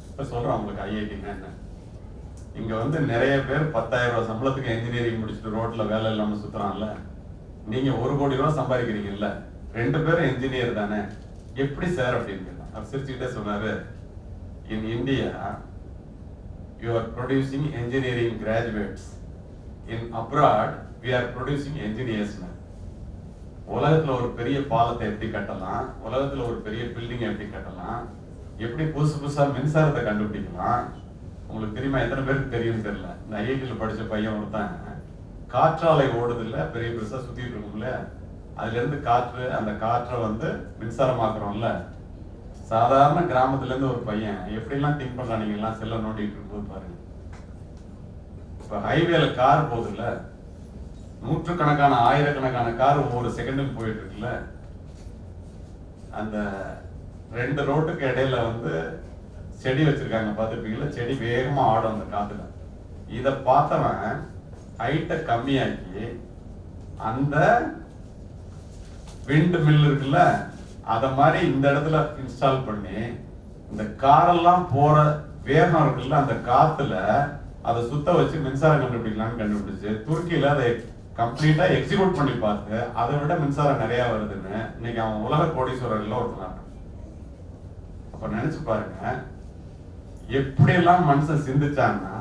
இப்ப சொல்றேன் உங்களுக்கு ஐஐடினா என்ன. இங்க வந்து நிறைய பேர் 10,000 ரூபாய் சம்பளத்துக்கு என்ஜினியரிங் முடிச்சுட்டு ரோட்ல வேலை இல்லாம சுத்துறான்ல. நீங்க 1 கோடி ரூபாய் சம்பாதிக்கிறீங்கல்ல, 2 பேரும் என்ஜினியர் தானே, எப்படி சார் அப்படின்னு கேட்டான். அவர் சிரிச்சுக்கிட்டே சொன்னாரு, in India you are producing engineering graduates, in abroad we are producing engineers. உலகத்துல ஒரு பெரிய பாலத்தை எப்படி கட்டலாம், உலகத்துல ஒரு பெரிய பில்டிங் எப்படி கட்டலாம், எப்படி புதுசா மின்சாரத்தை கண்டுபிடிக்கலாம். உங்களுக்கு தெரியுமா? எத்தனை பேருக்கு தெரியும் தெரியல. இந்த ஐஐடியில படிச்ச பையன் ஒருத்தன் காற்றாலை ஓடுது இல்ல, பெரிய பெருசா சுத்திட்டு இருக்கும்ல, அதுல இருந்து காற்று, அந்த காற்றை வந்து மின்சாரமாக்குறோம்ல. சாதாரண கிராமத்துல இருந்து ஒரு பையன் எப்படி எல்லாம் திங்க் பண்றான். நீங்க எல்லாம் செல்ல நோண்டிட்டு இருக்கும்போது பாருங்க. இப்ப ஹைவேல கார் போகுதுல்ல, நூற்றுக்கணக்கான ஆயிரக்கணக்கான கார் ஒவ்வொரு செகண்டும் போயிட்டு இருக்குல்ல. அந்த 2 ரோட்டுக்கு இடையில வந்து செடி வச்சிருக்காங்க, பார்த்துருப்பீங்களா? செடி வேகமா ஆடும் அந்த காத்துல. இத பார்த்தவன் ஹைட்டை கம்மியாக்கி அந்த விண்ட் மில் இருக்குல்ல, அத மாதிரி இந்த இடத்துல இன்ஸ்டால் பண்ணி இந்த காரெல்லாம் போற வேகம் இருக்குல்ல, அந்த காத்துல அதை சுத்த வச்சு மின்சாரம் கண்டுபிடிக்கலாம்னு கண்டுபிடிச்சு துருக்கியில அதை கம்ப்ளீட்டா எக்ஸிக்யூட் பண்ணி பார்த்து அதை விட மின்சாரம் நிறைய வருதுன்னு இன்னைக்கு அவன் உலக கோடீஸ்வரர்ல ஒருத்தனாங்க. அப்ப நினைச்சு பாருங்க, எப்படியெல்லாம் மனுஷன் சிந்திச்சான்னா,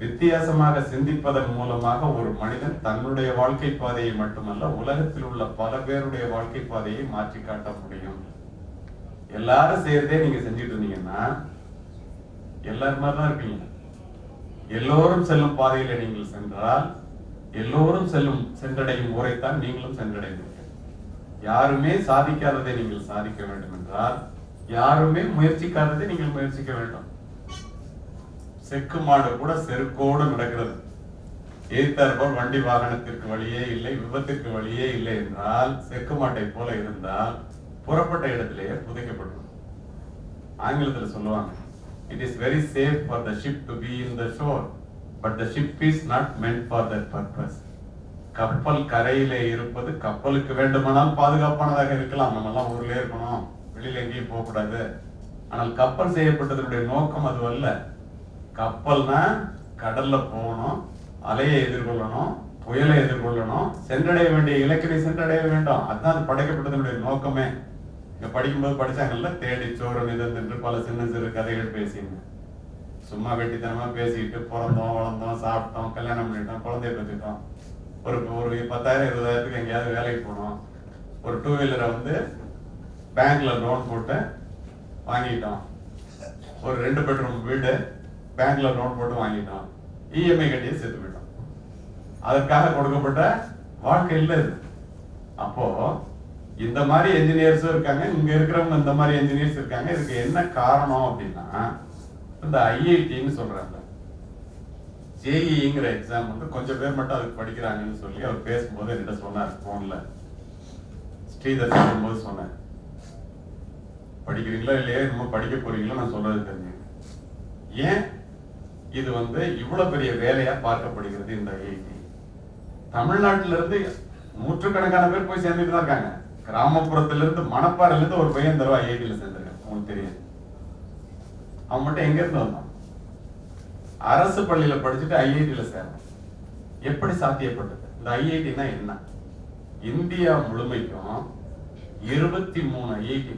வித்தியாசமாக சிந்திப்பதன் மூலமாக ஒரு மனிதன் தன்னுடைய வாழ்க்கை பாதையை மட்டுமல்ல உலகத்தில் உள்ள பல பேருடைய வாழ்க்கை பாதையை மாற்றி காட்ட முடியும். எல்லாரும் செய்யறதே நீங்க செஞ்சுட்டு இருந்தீங்கன்னா எல்லாரும் மாதிரிதான் இருப்பீங்க. எல்லோரும் செல்லும் பாதையில நீங்கள் சென்றால் எல்லோரும் சென்றடையும் ஊரைத்தான் நீங்களும் சென்றடைவீர்கள். யாருமே சாதிக்காததை நீங்கள் சாதிக்க வேண்டும் என்றால் யாருமே முயற்சிக்காததை நீங்கள் முயற்சிக்க வேண்டும். செக்கு மாடு கூட செருக்கோடு நடக்கிறது. எய்த்தாற்போல் வண்டி வாகனத்திற்கு வழியே இல்லை, விபத்திற்கு வழியே இல்லை என்றால் செக்கு மாட்டை போல இருந்தால் புறப்பட்ட இடத்திலேயே புதைக்கப்படும். ஆங்கிலத்தில் சொல்லுவாங்க, it is very safe for the ship to be in the shore, but the ship is not meant for that purpose. கப்பல் கரையிலே இருப்பது கப்பலுக்கு வேண்டுமானால் பாதுகாப்பானதாக இருக்கலாம், நம்ம எல்லாம் ஊர்லயே இருக்கணும், வெளியில எங்கேயும் போக கூடாது. ஆனால் கப்பல் செய்யப்பட்டதனுடைய நோக்கம் அது அல்ல. கப்பல்னா கடல்ல போகணும், அலையை எதிர்கொள்ளணும், புயலை எதிர்கொள்ளணும், சென்றடைய வேண்டிய இலக்கினை சென்றடைய வேண்டும். அதுதான் அது படைக்கப்பட்டதனுடைய நோக்கமே. இங்க படிக்கும்போது படிச்சாங்கல்ல, தேடி சோறு மிதந்து என்று பல சின்ன சிறு கதைகள் பேசிங்க. சும்மா வெட்டித்தனமா பேசிக்கிட்டு பிறந்தோம், வளர்ந்தோம், சாப்பிட்டோம், கல்யாணம் பண்ணிட்டோம், குழந்தைய பெற்றுட்டோம், ஒரு 10,000 20,000 எங்கேயாவது வேலைக்கு போனோம், ஒரு 2 வீலரை வந்து பேங்க்ல லோன் போட்டு வாங்கிட்டோம், ஒரு 2 பெட்ரூம் வீடு பேங்க்ல லோன் போட்டு வாங்கிட்டோம், இஎம்ஐ கட்டியே சேர்த்து போயிட்டோம். அதற்காக கொடுக்கப்பட்ட வாழ்க்கை இல்லை இது. அப்போ இந்த மாதிரி என்ஜினியர்ஸும் இருக்காங்க, இங்க இருக்கிறவங்க இந்த மாதிரி என்ஜினியர்ஸ் இருக்காங்க. இதுக்கு என்ன காரணம் அப்படின்னா, இந்த ஐஐடின்னு சொல்றாங்க, ஜேஇங்கிற எக்ஸாம் வந்து கொஞ்சம் பேர் மட்டும் அதுக்கு படிக்கிறாங்கன்னு சொல்லி அவர் பேசும்போது என்கிட்ட சொன்னார் போன்ல. ஸ்ரீதர் சொல்லும்போது சொன்னார், படிக்கிறீங்களா இல்லையா, இன்னும் படிக்க போறீங்களா, நான் சொல்றது தெரிஞ்சு. ஏன் இது வந்து இவ்வளவு பெரிய வேலையா பார்க்கப்படுகிறது? இந்த ஐஐடி தமிழ்நாட்டில இருந்து நூற்றுக்கணக்கான பேர் போய் சேர்ந்துட்டு தான் இருக்காங்க. கிராமப்புறத்துல இருந்து, மணப்பாறையில இருந்து ஒரு பையன் தடவை ஐஐடியில சேர்ந்திருக்கான். உங்களுக்கு தெரியும், அவன் மட்டும் எங்க இருந்து வந்தான்? அரசு பள்ளியில படிச்சுட்டு ஐஐடியில சேரணும். எப்படி சாத்தியப்பட்டது? இந்த ஐஐடினா என்ன? இந்தியா முழுமைக்கும் 23 ஐஐடி.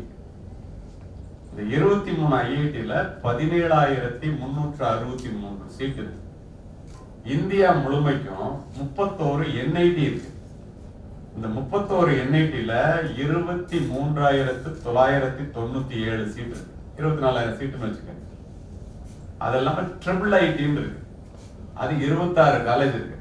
இந்த 23 ஐஐடில 17,363 சீட் இருக்கு. இந்தியா முழுமைக்கும் 31 என்ஐடி இருக்கு. இந்த 31 என்ஐடில 23,997 சீட் இருக்கு. 24,000 சீட்டுன்னு வச்சுக்கோங்க. அது இல்லாம ட்ரிபிள் ஐடின்னு இருக்கு, அது 26 காலேஜ் இருக்கு.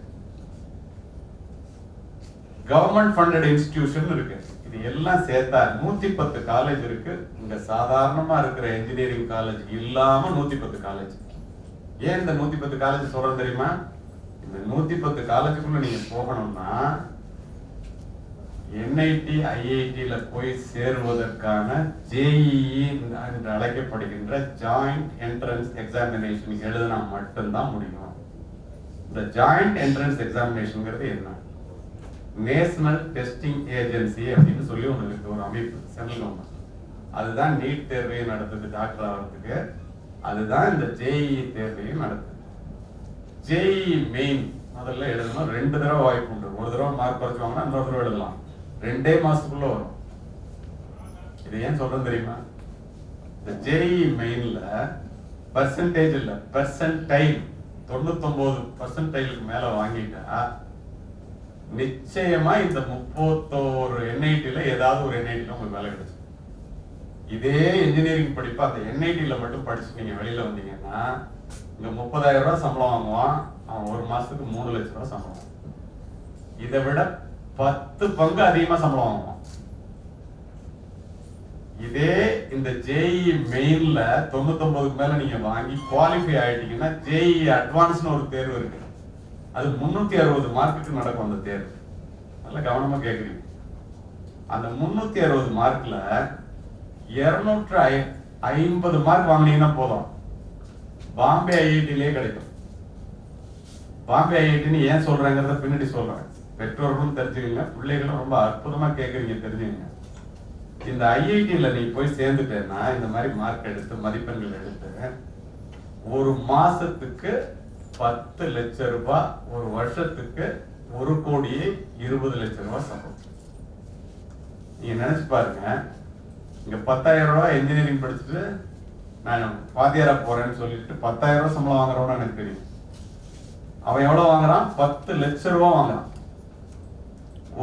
கவர்மெண்ட் ஃபண்டட் இன்ஸ்டிடியூஷன் இருக்கு. இது எல்லாம் சேர்த்தா 110 காலேஜ் இருக்கு. இங்க சாதாரணமா இருக்கிற இன்ஜினியரிங் காலேஜ் இல்லாம 110 காலேஜ். ஏன் இந்த 110 காலேஜ் சொல்றேன் தெரியுமா? இந்த 110 காலேஜுக்குள்ள நீங்க போகணும்னா என்ஐடி ஐஐடியில போய் சேருவதற்கான ஜேஇஇ என்று அழைக்கப்படுகின்ற ஜாயிண்ட் என்ட்ரன்ஸ் எக்ஸாமினேஷன் எழுதினா மட்டும்தான் முடியும். இந்த ஜாயிண்ட் என்ட்ரன்ஸ் எக்ஸாமினேஷன்ங்கிறது என்ன? நேஷனல் டெஸ்டிங் ஏஜென்சி அப்படின்னு சொல்லி ஒன்று இருக்கு, ஒரு அமைப்பு, சென்ட்ரல் கவர்மெண்ட். அதுதான் நீட் தேர்வையும் நடத்துது டாக்டர் ஆகிறதுக்கு. அதுதான் இந்த ஜேஇஇ தேர்வையும் நடத்துது. ஜேஇஇ மெயின் முதல்ல எழுதணும். 2 தடவை வாய்ப்பு உண்டு. ஒரு தடவை மார்க் குறைச்சு வாங்கினா இன்னொரு தடவை எழுதலாம். 2 மாசத்துக்குள்ள வரும். இது ஏன் சொல்றேன் தெரியுமா? இந்த ஜேஇஇ மெயின்ல பர்சன்டேஜ் இல்ல, பெர்சன்டைல் 99% மேல வாங்கிட்டா நிச்சயமா இந்த 31 என்ஐடில ஏதாவது ஒரு என்ஐடில உங்களுக்கு வேலை கிடைச்சு. இதே இன்ஜினியரிங் படிப்பு அந்த என்ஐடில மட்டும் படிச்சு நீங்க வெளியில வந்தீங்கன்னா இங்க 30,000 ரூபாய் சம்பளம் வாங்குவான், அவன் ஒரு மாசத்துக்கு 3 லட்சம் ரூபாய் சம்பளம். இதை விட 10 பங்கு அதிகமா சம்பளம் வாங்குவான். இதே இந்த ஜேஇஇ மெயின்ல 99க்கு மேல நீங்க வாங்கி குவாலிஃபை ஆயிட்டீங்கன்னா ஜேஇஇ அட்வான்ஸ்னு ஒரு தேர்வு இருக்கு. அது 360 மார்க்குக்கு நடக்கும் அந்த தேர்வு. நல்லா கவனமா கேக்குறீங்க. அந்த 360 மார்க்ல 250 மார்க் வாங்கினீங்கன்னா போதும், பாம்பே ஐஐடிலே கிடைக்கும். பாம்பே ஐஐடின்னு ஏன் சொல்றாங்கிறத பின்னாடி சொல்றேன். பெற்றோர்களும் தெரிஞ்சுக்கங்க, பிள்ளைகளும் ரொம்ப அற்புதமா கேக்குறீங்க, தெரிஞ்சுக்கங்க. இந்த ஐஐடில நீ போய் சேர்ந்துட்டேன்னா இந்த மாதிரி மார்க் எடுத்து மதிப்பெண்கள் எடுத்து ஒரு மாசத்துக்கு 10 லட்சம் ரூபாய், ஒரு வருஷத்துக்கு 1,20 லட்சம் ரூபாய் சம்பளம். நீங்க நினைச்சு பாருங்க, இங்க 10,000 ரூபாய் இன்ஜினியரிங் படிச்சுட்டு நான் வாத்தியாரா போறேன்னு சொல்லிட்டு 10,000 ரூபாய் சம்பளம் வாங்குறவன்னு எனக்கு தெரியும். அவன் எவ்வளவு வாங்குறான்? 10 லட்சம் ரூபாய் வாங்குறான்.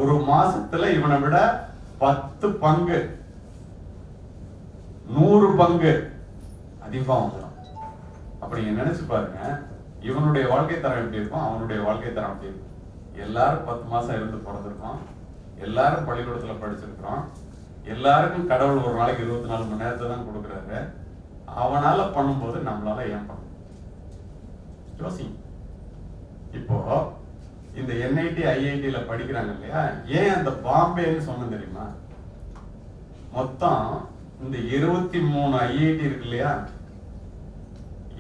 ஒரு மாசத்துல இவனை விட 10 பங்கு, 100 பங்கு அதிகமா வாங்குறான். அப்ப நீங்க நினைச்சு பாருங்க, இவனுடைய வாழ்க்கை தரம் எப்படி இருக்கும், அவனுடைய வாழ்க்கை தரம் எப்படி இருக்கும். எல்லாரும் 10 மாசம் இருந்து பிறந்திருக்கோம், எல்லாரும் பள்ளிக்கூடத்துல படிச்சிருக்கிறோம், எல்லாருக்கும் கடவுள் ஒரு நாளைக்கு 24 மணி நேரத்தை தான் கொடுக்குறாரு. அவனால பண்ணும்போது நம்மளால ஏன் பண்ண யோசிங்க. இப்போ இந்த NIT IIT படிக்கிறாங்க இல்லையா, ஏன் அந்த பாம்பேன்னு சொன்ன தெரியுமா? மொத்தம் இந்த 23 IIT இருக்கு இல்லையா,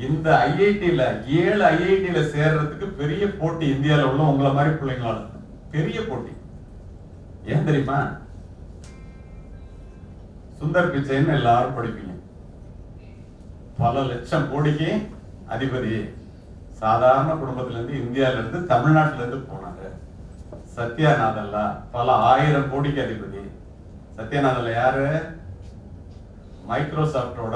இந்த IIT-ல 7 IIT-ல சேர்றதுக்கு பெரிய போட்டி இந்தியாவில் உள்ள உங்களை மாதிரி பிள்ளைங்களால பெரிய போட்டி. ஏன் தெரியுமா? சுந்தர் பிச்சைன்னு எல்லாரும் படிப்பீங்க. பல லட்சம் கோடிக்கு அதிபதி. சாதாரண குடும்பத்துல இருந்து இந்தியால இருந்து தமிழ்நாட்டுல இருந்து போனாரு. சத்யாநாதல்லா பல 1000 கோடிக்கு அதிபதி. சத்யாநாதல்ல யாரு? மைக்ரோசாப்டோட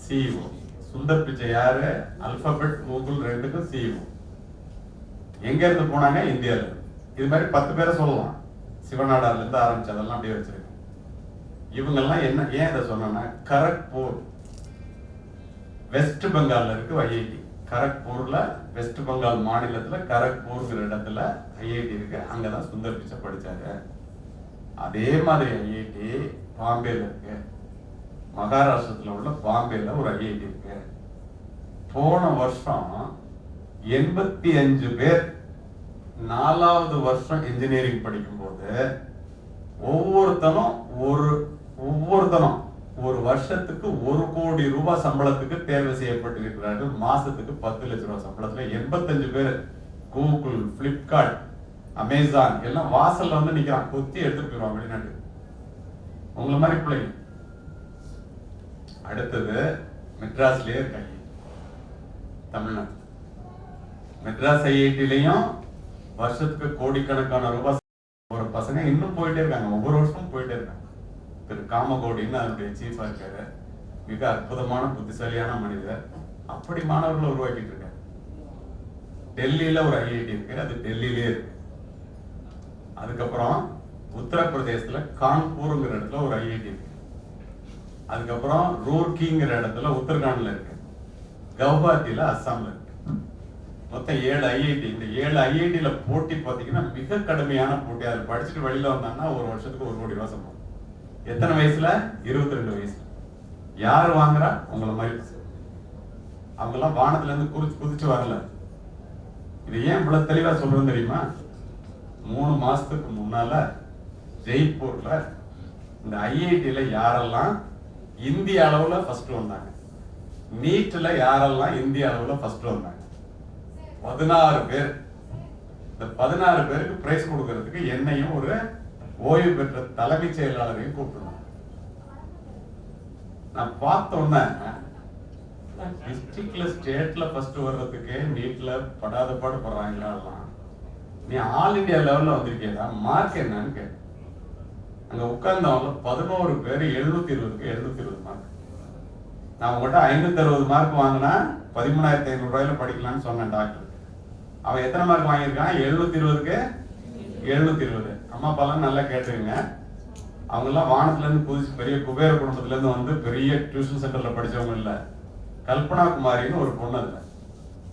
CEO. சுந்தர் பிச்சை யாரு? அல்பாபெட் கூகுள் ரெண்டுக்கும் CEO. எங்க இருந்து போனாங்க? இந்தியால. இது மாதிரி 10 பேரை சொல்லலாம். சிவநாடார்ல இருந்து ஆரம்பிச்சதெல்லாம் அப்படியே வச்சிருக்கேன். இவங்கெல்லாம் என்ன ஏன் இதை சொன்னா, கரக்பூர் வெஸ்ட் பெங்கால்ல இருக்கு IIT. கரக்பூர்ல வெஸ்ட் பெங்கால் மாநிலத்துல கரக்பூர்ங்கிற இடத்துல IIT இருக்கு. அங்கதான் சுந்தர் பிச்சை படிச்சாரு. அதே மாதிரி IIT பாம்பேல இருக்கு. மகாராஷ்டிரத்துல உள்ள பாம்பேல ஒரு IIT இருக்கு. போன வருஷம் 85 பேர் 4வது வருஷம் இன்ஜினியரிங் படிக்கும்போது ஒவ்வொருத்தனும் ஒரு வருஷத்துக்கு 1 கோடி ரூபாய் சம்பளத்துக்கு தேர்வு செய்யப்பட்டிருக்கிறார்கள். மாசத்துக்கு 10 லட்சம் ரூபாய் சம்பளத்துல 85 பேர் கூகுள், பிளிப்கார்ட், அமேசான் எல்லாம் வாசல்ல வந்து நிக்கிறான். கொத்தி எடுத்துட்டு போயிடுவான் வெளிநாட்டு. உங்களை மாதிரி பிள்ளைங்க. அடுத்தது மெட்ராஸ்லயே இருக்காங்க. தமிழ்நாடு மெட்ராஸ் IIT-லயும் வருஷத்துக்கு கோடிக்கணக்கான ரூபாய் ஒரு பசங்க இன்னும் போயிட்டே இருக்காங்க. ஒவ்வொரு வருஷமும் போயிட்டே இருக்காங்க. திரு காமகோடின்னு அதனுடைய சீஃபா இருக்காரு. மிக அற்புதமான புத்திசாலியான மனிதர். அப்படி மாணவர்களை உருவாக்கிட்டு இருக்காரு. டெல்லியில ஒரு IIT இருக்கு. அது டெல்லியிலே இருக்கு. அதுக்கப்புறம் உத்தரப்பிரதேசத்துல கான்பூர்ங்கிற இடத்துல ஒரு IIT இருக்கு. அதுக்கப்புறம் ரூர்கிங்கிற இடத்துல உத்தரகாண்ட்ல இருக்கு. கவுஹாத்தில அஸ்ஸாம்ல இருக்கு. மொத்தம் 7 IIT. இந்த 7 IIT-ல போட்டி பார்த்தீங்கன்னா மிக கடுமையான போட்டி. அதில் படிச்சுட்டு வெளியில வந்தாங்கன்னா ஒரு வருஷத்துக்கு 1 கோடி ரூபாய் சம்பளம். எத்தனை வயசுல? 22 வயசுல. யாரு வாங்குறா? உங்களை மாதிரி. அவங்க எல்லாம் வானத்துல இருந்து குதிச்சு வரல. இது ஏன் இவ்வளவு தெளிவா சொல்றேன்னு தெரியுமா? 3 மாசத்துக்கு முன்னால ஜெய்ப்பூர்ல இந்த IIT-ல யாரெல்லாம் இந்திய அளவுல ஃபர்ஸ்ட் வந்தாங்க, நீட்ல யாரெல்லாம் இந்திய அளவுல ஃபர்ஸ்ட் வந்தாங்க? 16 பேர். இந்த 16 பேருக்கு பிரைஸ் கொடுக்கறதுக்கு என்னையும் ஒரு ஓய்வு பெற்ற தலைமைச் செயலாளரையும் கூப்பிட்டுருந்தாங்க. நான் பார்த்த உடனே டிஸ்ட்ரிக்ட்ல ஸ்டேட்ல ஃபர்ஸ்ட் வர்றதுக்கு நீட்ல படாத பாடு படுறாங்களா? நீ ஆல் இந்தியா லெவல்ல வந்திருக்கியா? மார்க் என்னன்னு கேட்டேன். அங்க உட்கார்ந்தவங்க 11 பேர் 720க்கு 720 மார்க். நான் உங்கள்கிட்ட 560 மார்க் வாங்கினா 13,500 ரூபாயில படிக்கலாம்னு சொன்னேன் டாக்டர். அவன் எத்தனை மார்க் வாங்கியிருக்கான்? 720க்கு 720. அம்மா அப்பாலாம் நல்லா கேட்டுருங்க. அவங்க எல்லாம் வானத்துல இருந்து புதுசு பெரிய குபேர குடும்பத்துல இருந்து வந்து பெரிய டியூஷன் சென்டர்ல படிச்சவங்க இல்ல. கல்பனா குமாரின்னு ஒரு பொண்ணு இல்ல.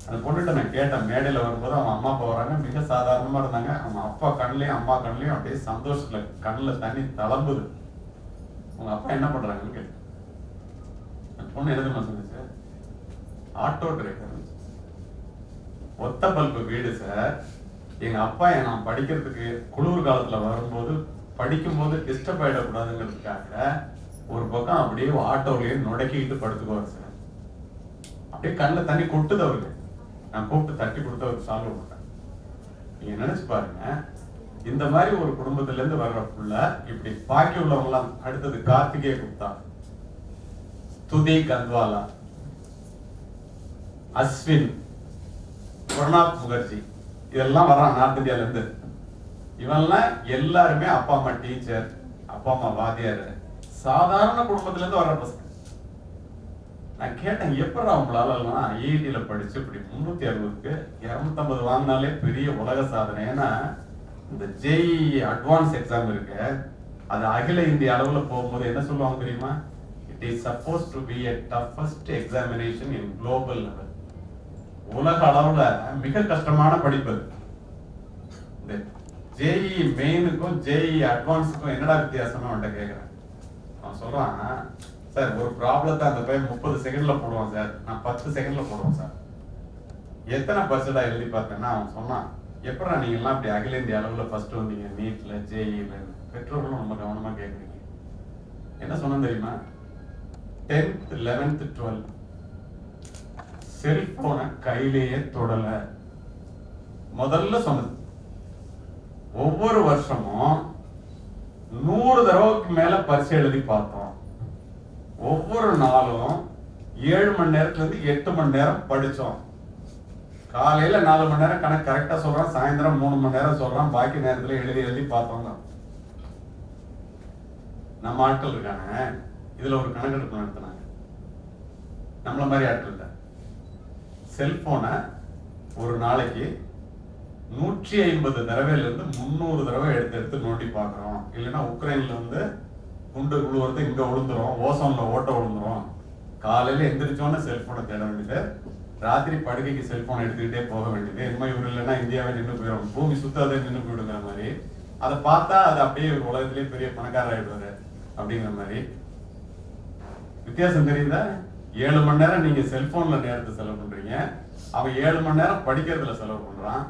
அந்த பொண்ணுகிட்ட நான் கேட்டேன். மேடையில வரும்போது அவங்க அம்மா அப்பா வராங்க. மிக சாதாரணமா இருந்தாங்க. அவங்க அப்பா கண்ணுலயும் அம்மா கண்ணுலயும் அப்படியே சந்தோஷத்துல கண்ணுல தண்ணி தளம்புது. உங்க அப்பா என்ன பண்றாங்கன்னு கேட்டேன். அந்த பொண்ணு எதுமா சொன்னுச்சு? Auto driver. ஒத்த பல்பு வீடு சார். எங்க அப்பா நான் படிக்கிறதுக்கு குளிர் காலத்துல வரும்போது படிக்கும்போது டிஸ்டர்ப் ஆயிடக்கூடாதுங்கிறதுக்காக ஒரு பக்கம் அப்படியே ஆட்டோலயே நுடக்கிட்டு படுத்துக்குவார் சார். அப்படியே கண்ணில் தண்ணி கொட்டுது அவருக்கு. நான் கூப்பிட்டு தட்டி கொடுத்து அவருக்கு சால்வ் பண்ணேன். நீங்க நினைச்சு பாருங்க, இந்த மாதிரி ஒரு குடும்பத்துல இருந்து வர்ற புள்ள இப்படி பாக்கி உள்ளவங்களாம். அடுத்தது கார்த்திகே குப்தா, துதி கந்த்வாலா, அஸ்வின், பிரணாப் முகர்ஜி, இதெல்லாம் வர்றான் நார்த் இந்தியால இருந்து. இவன்லாம் எல்லாருமே அப்பா அம்மா டீச்சர், அப்பா அம்மா வாத்தியார், சாதாரண குடும்பத்துல இருந்து வர்ற பசங்க. நான் கேட்டேன், எப்படி அவங்களால IIT-ல படிச்சு இப்படி 360க்கு 250 வாங்கினாலே பெரிய உலக சாதனை. ஏன்னா இந்த JEE அட்வான்ஸ் எக்ஸாம் இருக்கு, அது அகில இந்திய அளவுல போகும்போது என்ன சொல்லுவாங்க தெரியுமா? It is suppose to be a toughest examination in global level. உலக அளவுல மிக கஷ்டமான படிப்பு. இந்த JEE மெயினுக்கும் JEE அட்வான்ஸுக்கும் என்னடா வித்தியாசம்னு அவன்கிட்ட கேட்கிறேன். அவன் சொல்றான், சார் ஒரு ப்ராப்ளத்தை அந்த பையன் 30 செகண்ட்ல போடுவான் சார், நான் 10 செகண்ட்ல போடுவேன் சார். எத்தனை பர்சன்டா எழுதி பார்த்தேன்னா அவன் சொன்னான், எப்படா நீங்க எல்லாம் அப்படி அகில இந்திய அளவுல ஃபர்ஸ்ட் வந்தீங்க நீட்ல ஜேஇல? பெற்றோர்களும் ரொம்ப கவனமா கேட்குறீங்க. என்ன சொன்ன தெரியுமா? 10th 11th 12th செல்போனை கையிலேயே தொடல. முதல்ல சொன்னது, ஒவ்வொரு வருஷமும் 100 தடவைக்கு மேல பரிசு எழுதி பார்த்தோம். ஒவ்வொரு நாளும் 7 மணி நேரத்துல இருந்து 8 மணி நேரம் படிச்சோம். காலையில 4 மணி நேரம் கணக்கு கரெக்டா சொல்றான், சாயந்தரம் 3 மணி நேரம் சொல்றான், பாக்கி நேரத்துல எழுதி பார்த்தோம். நம்ம ஆட்கள் இருக்காங்க, இதுல ஒரு கணக்கெடுப்பு நடத்தினாங்க. நம்மள மாதிரி ஆட்கள் இல்ல. செல்போனை ஒரு நாளைக்கு 150 தடவையில இருந்து 300 தடவை எடுத்து நோண்டி பாக்குறோம். இல்லைன்னா உக்ரைன்ல வந்து குண்டு விழுவுறது இங்க விழுந்துரும், ஓசோன்ல ஓட்ட விழுந்துரும். காலையில எந்திரிச்சோன்னு செல்போனை தேட வேண்டியது, ராத்திரி படுக்கைக்கு செல்போனை எடுத்துக்கிட்டே போக வேண்டியது. இனிமே இவர் இல்லைன்னா இந்தியாவே நின்று போயிடும், பூமி சுத்தாதே நின்று போயிடுங்கிற மாதிரி. அதை பார்த்தா அது அப்படியே உலகத்திலேயே பெரிய பணக்காரர் ஆயிடுவாரு அப்படிங்கிற மாதிரி. வித்தியாசம் தெரியுதா? 7 மணி நேரம் நீங்க செல்போன்ல நேரத்தை செலவு பண்றீங்க, அவன் 7 மணி நேரம் படிக்கிறதுல செலவு பண்றான்.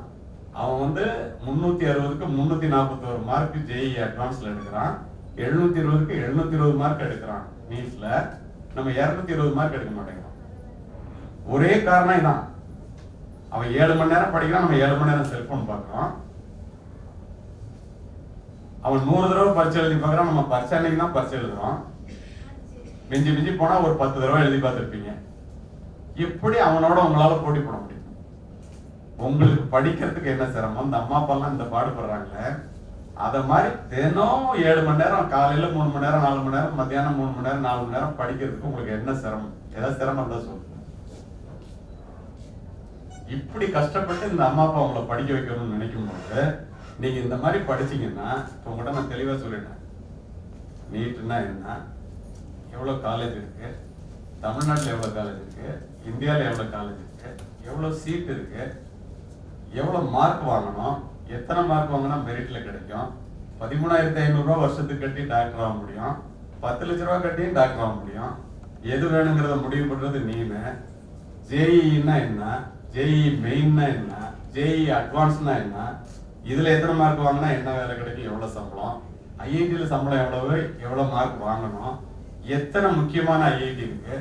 அவன் வந்து 360க்கு 341 மார்க் ஜேஇ அட்வான்ஸ்ல எடுக்கிறான், 720க்கு 720 மார்க் எடுக்கிறான் நீட்ல. நம்ம 220 மார்க் எடுக்க மாட்டேங்கிறோம். ஒரே காரணம் இதான், அவன் 7 மணி நேரம் படிக்கிறான், நம்ம 7 மணி நேரம் செல்போன் பார்க்கிறோம். அவன் 100 தடவை பரிசு எழுதி பார்க்கறான், நம்ம பரிசு அன்னைக்கு தான் பரிசு எழுதுறோம். மிஞ்சி மிஞ்சி போனா ஒரு 10 தடவை எழுதி பார்த்திருப்பீங்க. எப்படி அவனோட உங்களால போட்டி போட முடியும்? உங்களுக்கு படிக்கிறதுக்கு என்ன சிரமம், இந்த அம்மா அப்பா எல்லாம் இந்த பாடுபடுறாங்களே, அத மாதிரி தினம் 7 மணி நேரம், காலையில 3 மணி நேரம் 4 மணி நேரம், மத்தியானம் 3 மணி நேரம் 4 மணி நேரம் படிக்கிறதுக்கு உங்களுக்கு என்ன சிரமம்? ஏதாவது சிரமம் தான் சொல்லுங்க. இப்படி கஷ்டப்பட்டு இந்த அம்மா அப்பா உங்களை படிக்க வைக்கணும்னு நினைக்கும் போது நீங்க இந்த மாதிரி படிச்சீங்கன்னா, இப்போ உங்கள்கிட்ட நான் தெளிவா சொல்லிட்டேன். நீட்னா என்ன, எவ்வளவு காலேஜ் இருக்கு, தமிழ்நாட்டில் எவ்வளவு காலேஜ் இருக்கு, இந்தியாவில் எவ்வளவு காலேஜ் இருக்கு, எவ்வளவு சீட் இருக்கு, எவ்வளவு மார்க் வாங்கணும், எத்தனை மார்க் வாங்கினா மெரிட்ல கிடைக்கும், 13,500 ரூபாய் வருஷத்துக்கு கட்டி டாக்டர் ஆக முடியும், 10 லட்ச ரூபாய் கட்டியும் டாக்டர் ஆக முடியும். எது வேணுங்கிறத முடிவு பண்றது நீனு. ஜேஇன்னா என்ன, ஜேஇ மெயின்னா என்ன, ஜேஇ அட்வான்ஸ்னா என்ன, இதுல எத்தனை மார்க் வாங்கினா என்ன வேலை கிடைக்கும், எவ்வளவு சம்பளம், ஐஐடியில சம்பளம் எவ்வளவு, எவ்வளவு மார்க் வாங்கணும், எத்தனை முக்கியமான ஐஐடி இருக்கு,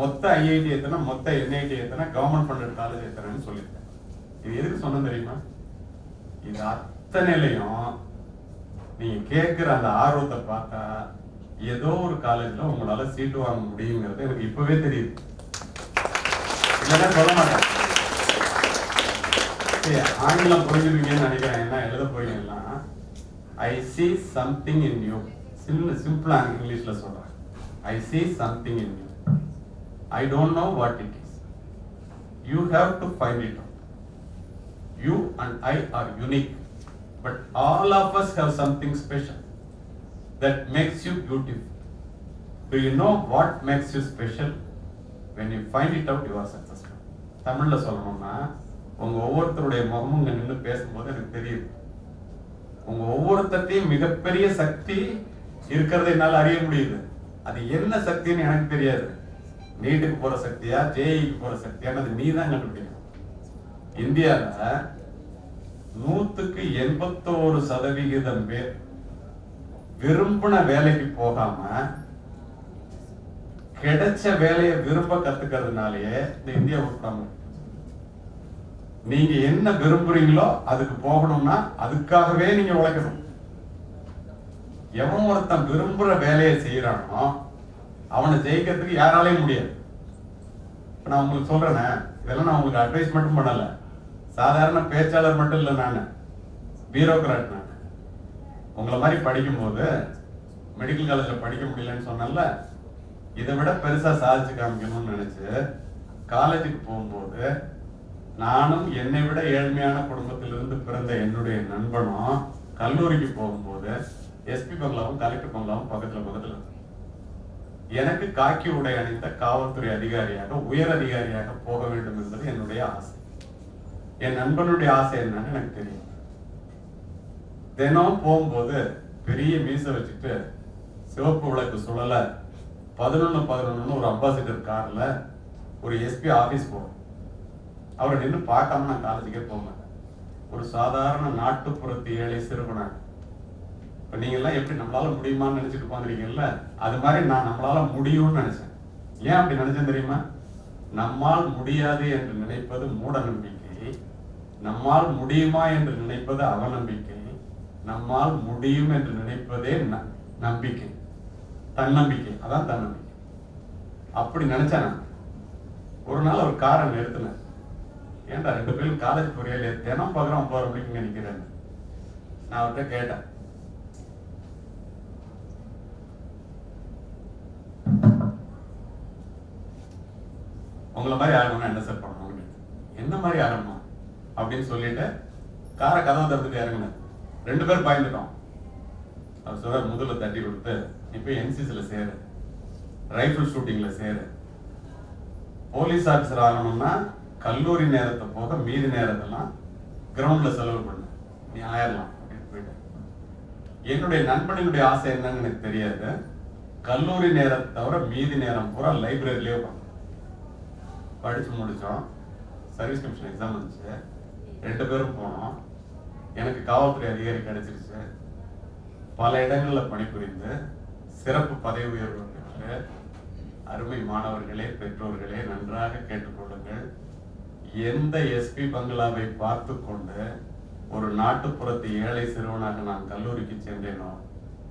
மொத்த ஐஐடி எத்தனை, மொத்த என்ஐடி எத்தனை, கவர்மெண்ட் ஃபண்டட் காலேஜ் எத்தனைன்னு சொல்லியிருக்கேன். இது எதுக்கு சொன்ன தெரியுமா? இது அத்தனையிலையும் நீங்க கேட்கிற அந்த ஆர்வத்தை பார்த்தா ஏதோ ஒரு காலேஜ்ல உங்களால சீட்டு வாங்க முடியுங்கிறது எனக்கு இப்பவே தெரியுது. இல்லைன்னா சொல்ல மாட்டேன். ஆங்கிலம் புரிஞ்சுருவீங்கன்னு நினைக்கிறேன். என்ன எழுத போறீங்கன்னா, ஐ see something in you. சிம்பிளா இங்கிலீஷ்ல சொல்றேன். I see something in you. I don't know what it is. You have to find it out. You and I are unique, but all of us have something special that makes you beautiful. Do you know what makes you special? When you find it out, you are successful. தமிழ்ல சொல்லணும்னா, உங்க ஒவ்வொருத்தருடைய முகமும் நின்று பேசும்போது எனக்கு தெரியுது, உங்க ஒவ்வொருத்தையும் மிகப்பெரிய சக்தி இருக்கிறத என்னால அறிய முடியுது. அது என்ன சக்தின்னு எனக்கு தெரியாது. நீட்டுக்கு போற சக்தியா, ஜேஇக்கு போற சக்தியானது நீ தான் கண்டுபிடிக்கணும். இந்தியால 100க்கு 81% பேர் விரும்பின வேலைக்கு போகாம கிடைச்ச வேலையை விரும்ப கத்துக்கிறதுனாலயே இந்த இந்தியா உருப்படாம. நீங்க என்ன விரும்புறீங்களோ அதுக்கு போகணும்னா அதுக்காகவே நீங்க உழைக்கணும். எவன் ஒருத்தன் விரும்புற வேலையை செய்யறானோ அவனை ஜெயிக்கிறதுக்கு யாராலையும் முடியாது. நான் உங்களுக்கு சொல்றேனே, இதெல்லாம் நான் உங்களுக்கு அட்வைஸ் மட்டும் பண்ணல, சாதாரண பேச்சாளர் மட்டும் இல்லை, நான் பியூரோக்ராட். நான் உங்களை மாதிரி படிக்கும்போது மெடிக்கல் காலேஜ்ல படிக்க முடியலன்னு சொன்னல, இதை விட பெருசா சாதிச்சு காமிக்கணும்னு நினைச்சு காலேஜுக்கு போகும்போது நானும் என்னை விட ஏழ்மையான குடும்பத்திலிருந்து பிறந்த என்னுடைய நண்பனும் கல்லூரிக்கு போகும்போது எஸ்பி பங்களாவும் கலெக்டர் பங்களாவும் பக்கத்துல எனக்கு காக்கி உடை அணிந்த காவல்துறை அதிகாரியாக, உயர் அதிகாரியாக போக வேண்டும் என்பது என்னுடைய ஆசை. என் நண்பனுடைய ஆசை என்னன்னு எனக்கு தெரியும். தினம் போகும்போது பெரிய மீசை வச்சுட்டு சிவப்பு விளக்கு சுழல 11:11 ஒரு அம்பாசிடர் கார்ல ஒரு எஸ்பி ஆபீஸ் போகும். அவரை நின்று பார்க்காம நான் காலேஜுக்கே போக மாட்டேன். ஒரு சாதாரண நாட்டுப்புறத்து ஏழை சிறுவனாக. இப்ப நீங்க எல்லாம் எப்படி நம்மளால முடியுமான்னு நினைச்சிட்டு உட்காந்துருக்கீங்கல்ல, அது மாதிரி நான் நம்மளால முடியும்னு நினைச்சேன். ஏன் அப்படி நினைச்சேன் தெரியுமா? நம்மால் முடியாது என்று நினைப்பது மூட நம்பிக்கை, நம்மால் முடியுமா என்று நினைப்பது அவநம்பிக்கை, நம்மால் முடியும் என்று நினைப்பதே நம்பிக்கை, தன்னம்பிக்கை. அதான் தன்னம்பிக்கை. அப்படி நினைச்சேன் நான். ஒரு நாள் ஒரு காரை நிறுத்தினேன். ஏன்டா 2 பேரும் காலேஜ் போறியா, தினம் பார்க்குறோம் 9 மணிக்கு நினைக்கிறேன். நான் அவர்கிட்ட கேட்டேன், உங்களை மாதிரி ஆகணும்னா என்ன சார் பண்ணணும்? என்ன மாதிரி ஆகணுமா அப்படின்னு சொல்லிட்டு காரை கதவை திறந்துட்டு இறங்கினேன். 2 பேர் பயந்துட்டோம். அவர் சொல்ற முதல்ல தட்டி கொடுத்து, இப்ப என்சிசில சேரு, ரைபிள் ஷூட்டிங்ல சேரு, போலீஸ் ஆபீசர் ஆகணும்னா கல்லூரி நேரத்தை போக மீதி நேரத்தெல்லாம் கிரவுண்ட்ல செலவு பண்ணு, நீ ஆயிரலாம் அப்படின்னு போயிட்டேன். என்னுடைய நண்பனினுடைய ஆசை என்னன்னு எனக்கு தெரியாது. கல்லூரி நேரத்தை தவிர மீதி நேரம் பூரா லைப்ரரியிலே உட்காந்து படிச்சு முடிச்சோம். சர்வீஸ் கமிஷன் எக்ஸாம் வந்துச்சு. 2 பேரும் போனோம். எனக்கு காவல்துறை அதிகாரி கிடைச்சிருச்சு. பல இடங்கள்ல பணிபுரிந்து சிறப்பு பதவி உயர்வு பெற்று, அருமை மாணவர்களே, பெற்றோர்களே நன்றாக கேட்டுக்கொள்ளுங்கள். எந்த எஸ்பி பங்களாவை பார்த்து கொண்டு ஒரு நாட்டுப்புறத்து ஏழை சிறுவனாக நான் கல்லூரிக்கு சென்றேனோ,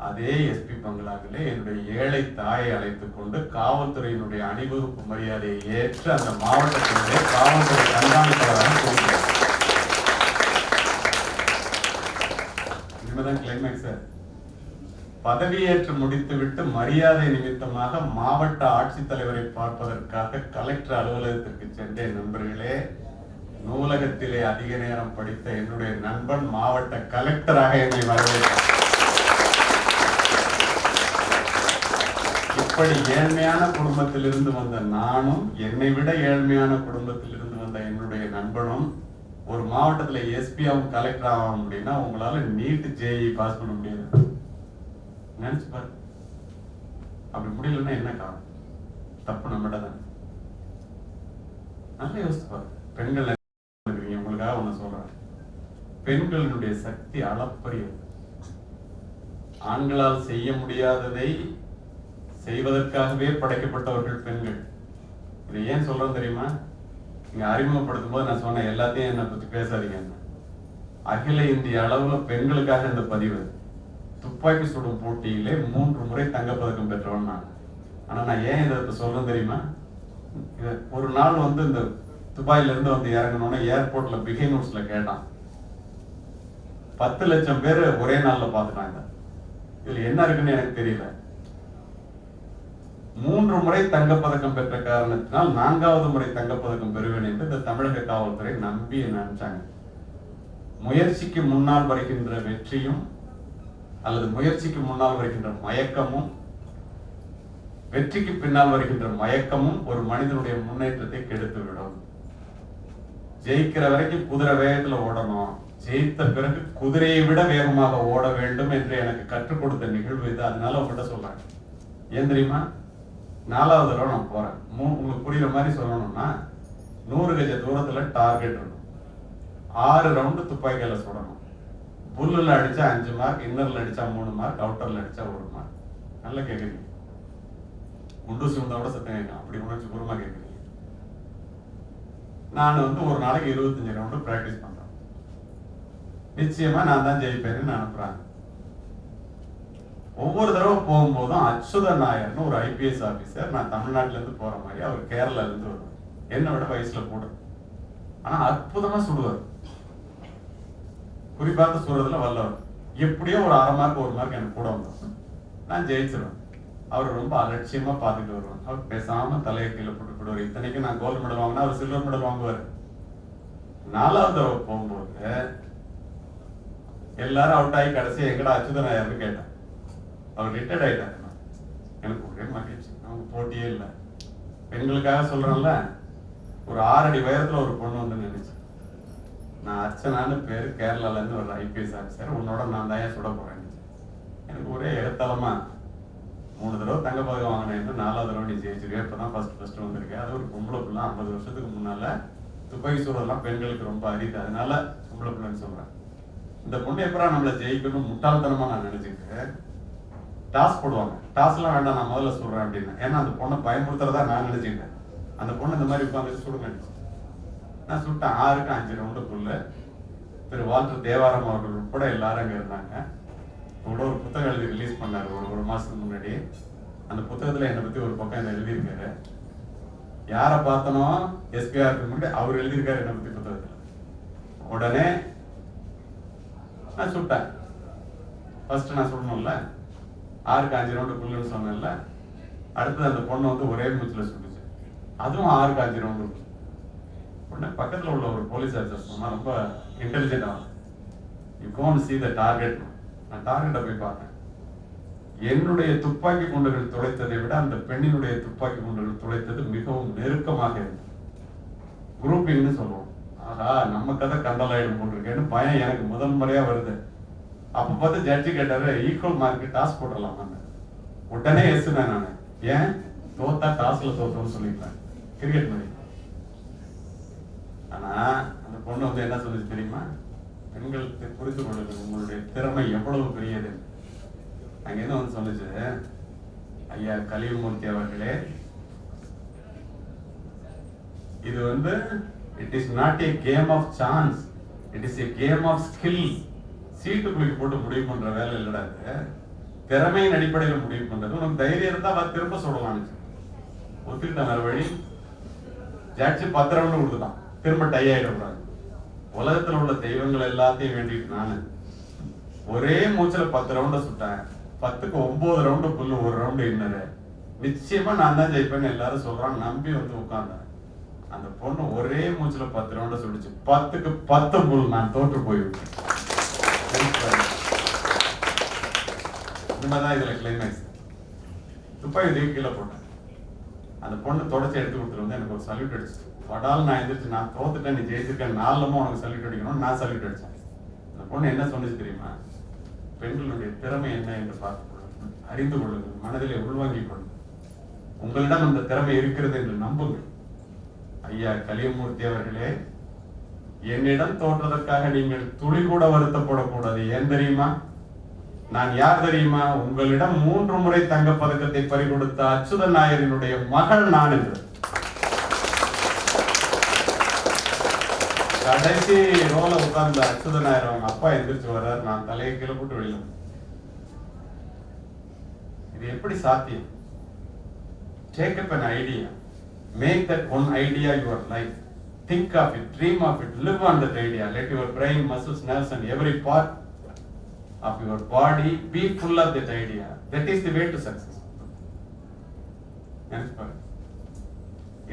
அதே எஸ்பி பங்களாவிலே என்னுடைய ஏழை தாயை அழைத்துக் கொண்டு காவல்துறையினுடைய அணிவகுப்பு மரியாதையை ஏற்று அந்த மாவட்டத்தினுடைய காவல்துறை கண்காணிப்பாளராக கூறுகிறேன். இனிமேதான் கிளைமேக்ஸ். பதவியேற்று முடித்துவிட்டு மரியாதை நிமித்தமாக மாவட்ட ஆட்சித்தலைவரை பார்ப்பதற்காக கலெக்டர் அலுவலகத்திற்கு சென்றேன். நண்பர்களே, நூலகத்திலே அதிக நேரம் படித்த என்னுடைய நண்பன் மாவட்ட கலெக்டராக என்னை வரவேற்றார். இப்படி ஏழ்மையான குடும்பத்திலிருந்து வந்த நானும், என்னை விட ஏழ்மையான குடும்பத்திலிருந்து வந்த என்னுடைய நண்பனும் ஒரு மாவட்டத்துல எஸ்பியாவும் கலெக்டர் ஆக முடியும்னா உங்களால நீட் ஜேஇ பாஸ் பண்ண முடியாது. நினைச்சு பாரு. அப்படி முடியலன்னா என்ன காரணம்? தப்பு நம்மகிட்ட தான். நல்லா யோசிச்சு பாரு. பெண்கள் இருக்கிறீங்க, உங்களுக்காக ஒண்ணு சொல்றேன். பெண்களினுடைய சக்தி அளப்பரியது. ஆண்களால் செய்ய முடியாததை செய்வதற்காகவே படைக்கப்பட்டவர்கள் பெண்கள். இதை ஏன் சொல்றேன் தெரியுமா? இங்க அறிமுகப்படுத்தும் போது நான் சொன்னேன், எல்லாத்தையும் என்னை பத்தி பேசாதீங்க. அகில இந்திய அளவுல பெண்களுக்காக இந்த பதிவு. துப்பாக்கி சுடும் போட்டியிலே 3 முறை தங்கப்பதக்கம் பெற்றவன் நான். ஆனா நான் ஏன் இதை சொல்றேன் தெரியுமா? ஒரு நாள் வந்து இந்த துபாயில இருந்து வந்து இறங்கணும்னு ஏர்போர்ட்ல பிகைனூர்ஸ்ல கேட்டான். 10 லட்சம் பேர் ஒரே நாள்ல பாத்துட்டாங்க. இதுல என்ன இருக்குன்னு எனக்கு தெரியல. 3 முறை தங்கப்பதக்கம் பெற்ற காரணத்தினால் 4வது முறை தங்கப்பதக்கம் பெறுவேன் என்று இந்த தமிழக காவல்துறை நம்பி நினைச்சாங்க. முயற்சிக்கு முன்னால் வருகின்ற வெற்றியும் அல்லது முயற்சிக்கு முன்னால் வருகின்ற மயக்கமும், வெற்றிக்கு பின்னால் வருகின்ற மயக்கமும் ஒரு மனிதனுடைய முன்னேற்றத்தை கெடுத்துவிடும். ஜெயிக்கிற வரைக்கும் குதிரை வேகத்துல ஓடணும், ஜெயித்த பிறகு குதிரையை விட வேகமாக ஓட வேண்டும் என்று எனக்கு கற்றுக் கொடுத்த நிகழ்வு இது. அதனால உங்கள்கிட்ட சொல்றேன். ஏன் தெரியுமா? 4வது தடவை நான் போறேன். உங்களுக்கு புரியுற மாதிரி சொல்லணும்னா 100 கஜ தூரத்துல டார்கெட் இருக்கும். 6 ரவுண்டு துப்பாக்கியில சுடணும். புல்லுல அடிச்சா 5 மார்க், இன்னர்ல அடிச்சா 3 மார்க், அவுட்டர்ல அடிச்சா 1 மார்க். நல்லா கேக்குறீங்க. குண்டூசி விட சத்தம் கேட்கும். அப்படி உணர்ச்சி பூர்வமா கேக்குறீங்க. நான் வந்து ஒரு நாளைக்கு 25 ரவுண்டு பிராக்டிஸ் பண்றேன். நிச்சயமா நான் தான் ஜெயிப்பேன்னு நான் அனுப்புறேன். ஒவ்வொரு தடவை போகும்போதும் அச்சுத நாயர்னு ஒரு IPS ஆபீசர், நான் தமிழ்நாட்டுல இருந்து போற மாதிரி, அவர் கேரளால இருந்து வருவார். என்னை விட வயசுல கூட. ஆனா அற்புதமா சுடுவார். குறிப்பாக சுடுறதுல வல்லவர். எப்படியோ ஒரு 1/2 மார்க் 1 மார்க் எனக்கு கூட வந்தோம். நான் ஜெயிச்சிருவேன். அவர் ரொம்ப அலட்சியமா பார்த்துட்டு வருவார். அவர் பேசாம தலையை கீழே போட்டு போடுவார். இத்தனைக்கு நான் கோல்டு மெடல் வாங்கினா அவர் சில்வர் மெடல் வாங்குவார். 4வது தடவை போகும்போது எல்லாரும் அவுட் ஆகி கடைசி எங்கடா அச்சுத நாயர்னு கேட்டேன். அவர் ரிட்டையர்ட் ஆயிட்டாரு. எனக்கு ஒரே மகிழ்ச்சி. அவங்க போட்டியே இல்லை. பெண்களுக்காக சொல்றேன்ல, ஒரு 6 அடி உயரத்துல ஒரு பொண்ணு வந்து நினைச்சு, நான் அர்ச்சனான்னு பேரு, கேரளால இருந்து ஒரு IPS ஆஃபீஸர், உன்னோட நான் தான் சுட போறேன். எனக்கு ஒரே இடத்தலமா 3 தடவை தங்க பதக்கம் வாங்கினேன், 4வது தடவை நீ ஜெயிச்சிருக்க, இப்பதான் ஃபர்ஸ்ட் வந்திருக்கேன். அது ஒரு பொம்பளை பிள்ளை. 50 வருஷத்துக்கு முன்னால துப்பாக்கி சூழலாம் பெண்களுக்கு ரொம்ப அரிது, அதனால பொம்பளை பிள்ளைன்னு சொல்றேன். இந்த பொண்ணு எப்படா நம்மளை ஜெயிக்கணும் முட்டாள்தனமா நான் நினைச்சுக்கிட்டு டாஸ் போடுவாங்க. டாஸ்லாம் வேண்டாம், நான் முதல்ல சொல்றேன் அப்படின்னு. ஏன்னா அந்த பொண்ணை பயமுறுத்துறதா நான் நினைச்சுக்கிட்டேன். அந்த பொண்ணு இந்த மாதிரி உட்காந்து சுடுங்க, நான் சுட்டேன். 6க்கு 5 ரவுண்டுக்குள்ள திரு வால்டர் தேவாரம் அவர்கள் உட்பட எல்லாரும் அங்கே இருந்தாங்க. கூட ஒரு புத்தகம் எழுதி ரிலீஸ் பண்ணாரு ஒரு மாசத்துக்கு முன்னாடி. அந்த புத்தகத்துல என்னை பத்தி ஒரு பக்கம் என்ன எழுதியிருக்காரு. யாரை பார்த்தனோ எஸ்பிஆருக்கு முன்னாடி அவர் எழுதியிருக்காரு என்னை பத்தி புத்தகத்துல. உடனே நான் சுட்டேன். ஃபர்ஸ்ட் நான் சொல்லணும்ல, 6க்கு 5 ரவுண்டுக்குள்ளன்னு சொன்னேன்ல. அடுத்தது அந்த பொண்ணு வந்து ஒரே மூச்சுல சுட்டுச்சு, அதுவும் 6க்கு 5 ரவுண்டு. உடனே பக்கத்துல உள்ள ஒரு போலீஸ் ஆஃபீஸர் சொன்னா, ரொம்ப இன்டெலிஜென்ட் ஆகும், you go and see the target. நான் டார்கெட்டை போய் பார்த்தேன். என்னுடைய துப்பாக்கி குண்டுகள் துளைத்ததை விட அந்த பெண்ணினுடைய துப்பாக்கி குண்டுகள் துளைத்தது மிகவும் நெருக்கமாக இருந்தது. குரூப்பிங்னு சொல்லுவோம். ஆஹா, நம்ம கதை கண்டலாயிடும் போட்டிருக்கேன்னு பயம் எனக்கு முதல் முறையா வருது. அப்ப பார்த்து ஜட்ஜி கேட்டாரு, ஈக்குவல் மார்க்கு டாஸ் போடலாமான்னு. உடனே எஸ்னேன் நான். ஏன் தோத்தா டாஸ்ல தோத்தோன்னு சொல்லிட்டேன், கிரிக்கெட் மாதிரி. ஆனா அந்த பொண்ணு வந்து என்ன சொல்லுச்சு தெரியுமா? பெண்கள் புரிந்து கொள்ளுது உங்களுடைய திறமை எவ்வளவு பெரியது. அங்க என்ன வந்து சொல்லுச்சு, ஐயா கலியமூர்த்தி அவர்களே, இது வந்து it is not a game of chance, it is a game of skill. சீட்டு குலுக்கி போட்டு முடிவு பண்ற வேலை இல்லடா இது, திறமையின் அடிப்படையில் முடிவு பண்றது. உனக்கு தைரியம் இருந்தா திரும்ப சொல்லலாம்னு ஒத்துக்கிட்டான். வேற வழி. ஜட்ஜி 10 ரவுண்டு கொடுத்துட்டான், திரும்ப டை ஆயிடக்கூடாது. உலகத்துல உள்ள தெய்வங்கள் எல்லாத்தையும் வேண்டிட்டு நானு ஒரே மூச்சுல 10 ரவுண்ட சுட்டேன். 10க்கு 9 ரவுண்டு புல்லு, 1 ரவுண்டு இன்னரு. நிச்சயமா நான் தான் ஜெயிப்பேன்னு எல்லாரும் சொல்றான். நம்பி வந்து உட்கார்ந்தேன். அந்த பொண்ணு ஒரே மூச்சுல 10 ரவுண்ட சுட்டுச்சு. 10க்கு 10 புல். நான் தோற்று போய்விட்டேன். உண்மைதான் இதுல கிளைமேக்ஸ். துப்பாக்கி தூக்கி கீழே போட்டேன். அந்த பொண்ணு தொடச்சி எடுத்து கொடுத்துட்டு வந்து எனக்கு ஒரு சல்யூட் அடிச்சு. படால் நான் எந்திரிச்சு, நான் தோத்துட்டேன், நீ ஜெயிச்சிருக்கேன், 4 உனக்கு சல்யூட் அடிக்கணும். நான் சல்யூட் அடிச்சேன். அந்த பொண்ணு என்ன சொன்னிச்சு தெரியுமா? பெண்களுடைய திறமை என்ன என்று பார்த்துக் கொள்ளுங்கள், அறிந்து கொள்ளுங்கள், மனதிலே உள்வாங்கிக் கொள்ளுங்கள். உங்களிடம் அந்த திறமை இருக்கிறது என்று நம்புங்கள். ஐயா கலியமூர்த்தி அவர்களே, என்னிடம் தோற்றதற்காக நீங்கள் துளி கூட வருத்தப்படக்கூடாது. ஏன் தெரியுமா? நான் யார் தெரியுமா? உங்களிடம் 3 முறை தங்கப் பதக்கத்தை பறிகொடுத்த அச்சுதன் நாயரினுடைய மகள் நான் என்று. கடைசி ரோல உட்கார்ந்த அச்சுதன் நாயர் அவங்க அப்பா எந்திரிச்சு வர்றாரு. நான் தலையை கீழே போட்டு வெளியில. இது எப்படி சாத்தியம்? Take up an idea, make that one idea your life, think of it, dream of it, live on that idea. Let your brain, muscles, nerves and every part of your body be full of that idea. That is the way to success.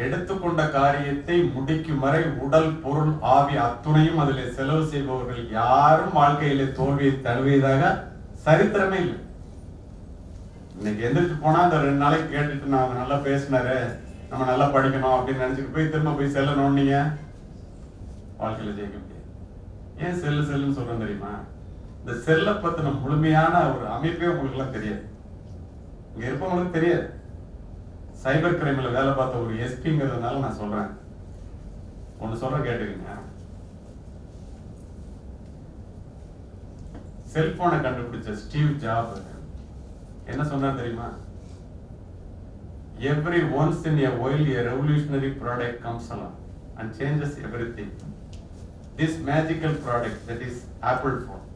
எடுத்துக்கொண்ட காரியத்தை முடிக்கும் வரை உடல், பொருள், ஆவி அத்துணையும் அதிலே செலவு செய்பவர்கள் யாரும் வாழ்க்கையிலே தோல்வியை தழுவியதாக சரித்திரமே இல்லை. இன்னைக்கு எந்திரிச்சு போனா அந்த 2 நாளைக்கு கேட்டுட்டு நான் நல்லா பேசினாரு, நம்ம நல்லா படிக்கணும் அப்படின்னு நினைச்சிட்டு போய் திரும்ப போய் செல்ல நோண்டிங்க, வாழ்க்கையில ஜெயிக்க முடியாது. ஏன் செல்லுன்னு சொல்றேன் தெரியுமா? இந்த செல்லை பத்தின முழுமையான ஒரு அமைப்பே உங்களுக்கு எல்லாம் தெரியாது, இங்க இருப்பவங்களுக்கு தெரியாது. சைபர் கிரைம்ல வேலை பார்த்த ஒரு எஸ்பிங்கிறதுனால நான் சொல்றேன். ஒன்னு சொல்ற கேட்டுக்கீங்க. செல்போனை கண்டுபிடிச்ச ஸ்டீவ் ஜாப் என்ன சொன்னார் தெரியுமா? Every once in a while a revolutionary product comes along and changes everything. This magical product, that is Apple phone,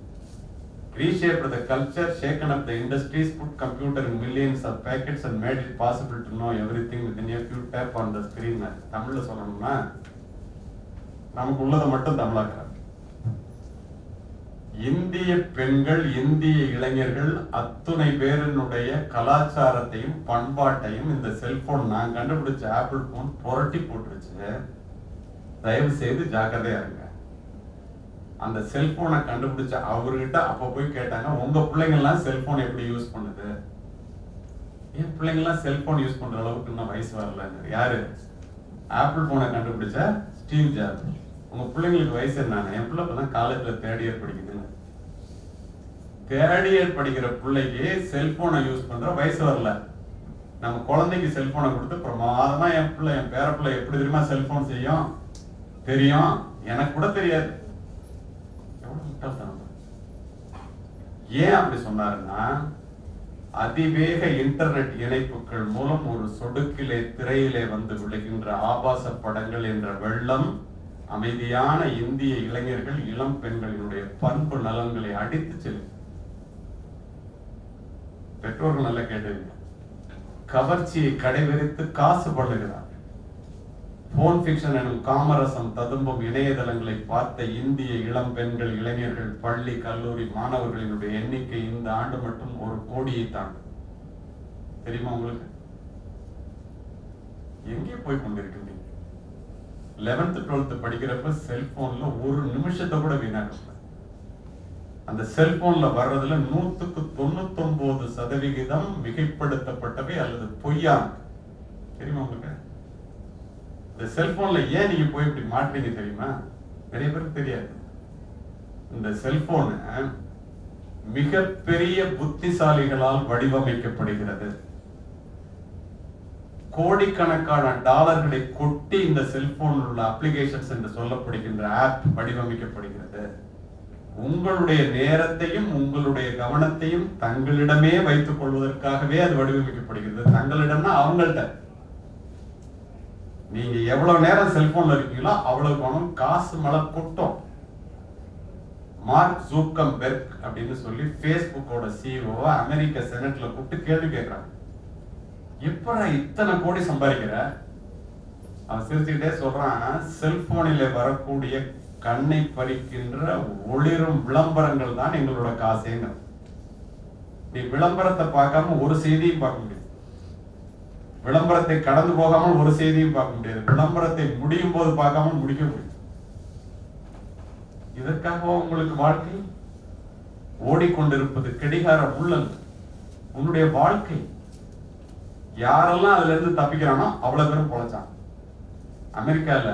reshaped the culture, shaken up the industries, put computer in millions of packets and made it possible to know everything within a few tap on the screen. தமிழ்ல சொல்லணும்னா நமக்கு உள்ளதை மட்டும் தமிழாக்குறாங்க. இந்திய பெண்கள், இந்திய இளைஞர்கள் அத்துணை பேரினுடைய கலாச்சாரத்தையும் பண்பாட்டையும் இந்த செல்போன், நான் கண்டுபிடிச்ச ஆப்பிள் போன் புரட்டி போட்டுருச்சு. தயவு செய்து ஜாக்கிரதையா இருங்க. அந்த செல்போனை கண்டுபிடிச்ச அவர்கிட்ட அப்ப போய் கேட்டாங்க, உங்க பிள்ளைங்க எல்லாம் செல்போன் எப்படி யூஸ் பண்ணுது? என் பிள்ளைங்க எல்லாம் செல்போன் யூஸ் பண்ற அளவுக்கு இன்னும் வயசு வரல. யாரு? ஆப்பிள் போனை கண்டுபிடிச்ச ஸ்டீவ் ஜாப்ஸ். உங்க பிள்ளைங்களுக்கு வயசு என்ன? என் பிள்ளை இப்பதான் காலேஜ்ல 3rd இயர் படிக்குதுன்னு. தேர்ட் இயர் படிக்கிற பிள்ளைக்கு செல்போனை யூஸ் பண்ற வயசு வரல. நம்ம குழந்தைக்கு செல்போனை கொடுத்து பிரமாதமா என் பிள்ளை, என் பேர பிள்ளை எப்படி தெரியுமா செல்போன் செய்யும் தெரியும், எனக்கு கூட தெரியாது. எவ்வளவு முட்டாள்தனம். ஏன் அப்படி சொன்னாருன்னா, அதிவேக இன்டர்நெட் இணைப்புகள் மூலம் ஒரு சொடுக்கிலே திரையிலே வந்து விழுகின்ற ஆபாச படங்கள் என்ற வெள்ளம் அமைதியான இந்திய இளைஞர்கள், இளம் பெண்களினுடைய பண்பு நலன்களை அடித்து செல்லும். பெற்றோர்கள் நல்லா கேட்டீங்க. கவர்ச்சியை கடைவிரித்து காசு பண்ணுகிறார். போன் பிக்ஷன் எனும் காமரசம் ததும்பும் இணையதளங்களை பார்த்த இந்திய இளம் பெண்கள், இளைஞர்கள், பள்ளி கல்லூரி மாணவர்களினுடைய எண்ணிக்கை இந்த ஆண்டு மட்டும் 1 கோடியை தாண்டும். தெரியுமா உங்களுக்கு? எங்கே போய் கொண்டிருக்கின்றீங்க? 11th 12th படிக்கிறப்ப செல்போன்ல ஒரு நிமிஷத்தை கூட வீணாக்க. அந்த செல்போன்ல வர்றதுல 100க்கு 99% மிகைப்படுத்தப்பட்டவை அல்லது பொய்யான. தெரியுமா உங்களுக்கு? இந்த செல்போன்ல ஏன் நீங்க போய் இப்படி மாற்றீங்க தெரியுமா? நிறைய பேருக்கு தெரியாது. இந்த செல்போன் மிகப்பெரிய புத்திசாலிகளால் வடிவமைக்கப்படுகிறது. கோடிக்கணக்கான டாலர்களை கொட்டி இந்த செல்போன் உள்ள அப்ளிகேஷன்ஸ் என்று சொல்லப்படுகின்ற ஆப் வடிவமைக்கப்படுகிறது. உங்களுடைய நேரத்தையும் உங்களுடைய கவனத்தையும் தங்களிடமே வைத்துக் கொள்வதற்காகவே அது வடிவமைக்கப்படுகிறது. தங்களிடம்னா அவங்கள்ட்ட. நீங்க எவ்வளவு நேரம் செல்போன்ல இருக்கீங்களோ அவ்வளவு பணம் காசு மழை கொட்டும். மார்க் ஜூக்கன்பெர்க் அப்படின்னு சொல்லி பேஸ்புக்கோட சிஇஓ அமெரிக்க செனட்ல கூப்பிட்டு கேள்வி கேட்கிறாங்க. எப்படா இத்தனை கோடி சம்பாதிக்கிற? அவன் சிரிச்சுக்கிட்டே சொல்றான், செல்போனிலே வரக்கூடிய கண்ணை பறிக்கின்ற ஒளிரும் விளம்பரங்கள் தான் எங்களோட காசேங்க. நீ விளம்பரத்தை பார்க்காம ஒரு செய்தியும் பார்க்க முடியாது. விளம்பரத்தை கடந்து போகாமல் ஒரு செய்தியும் பார்க்க முடியாது. விளம்பரத்தை முடியும் போது பார்க்காமல் முடிக்க முடியும். இதற்காக உங்களுக்கு வாழ்க்கை ஓடிக்கொண்டிருப்பது கடிகார உள்ளல். உன்னுடைய வாழ்க்கை யாரெல்லாம் அதுல இருந்து தப்பிக்கிறானோ அவ்வளவு பேரும் பொழைச்சான். அமெரிக்கால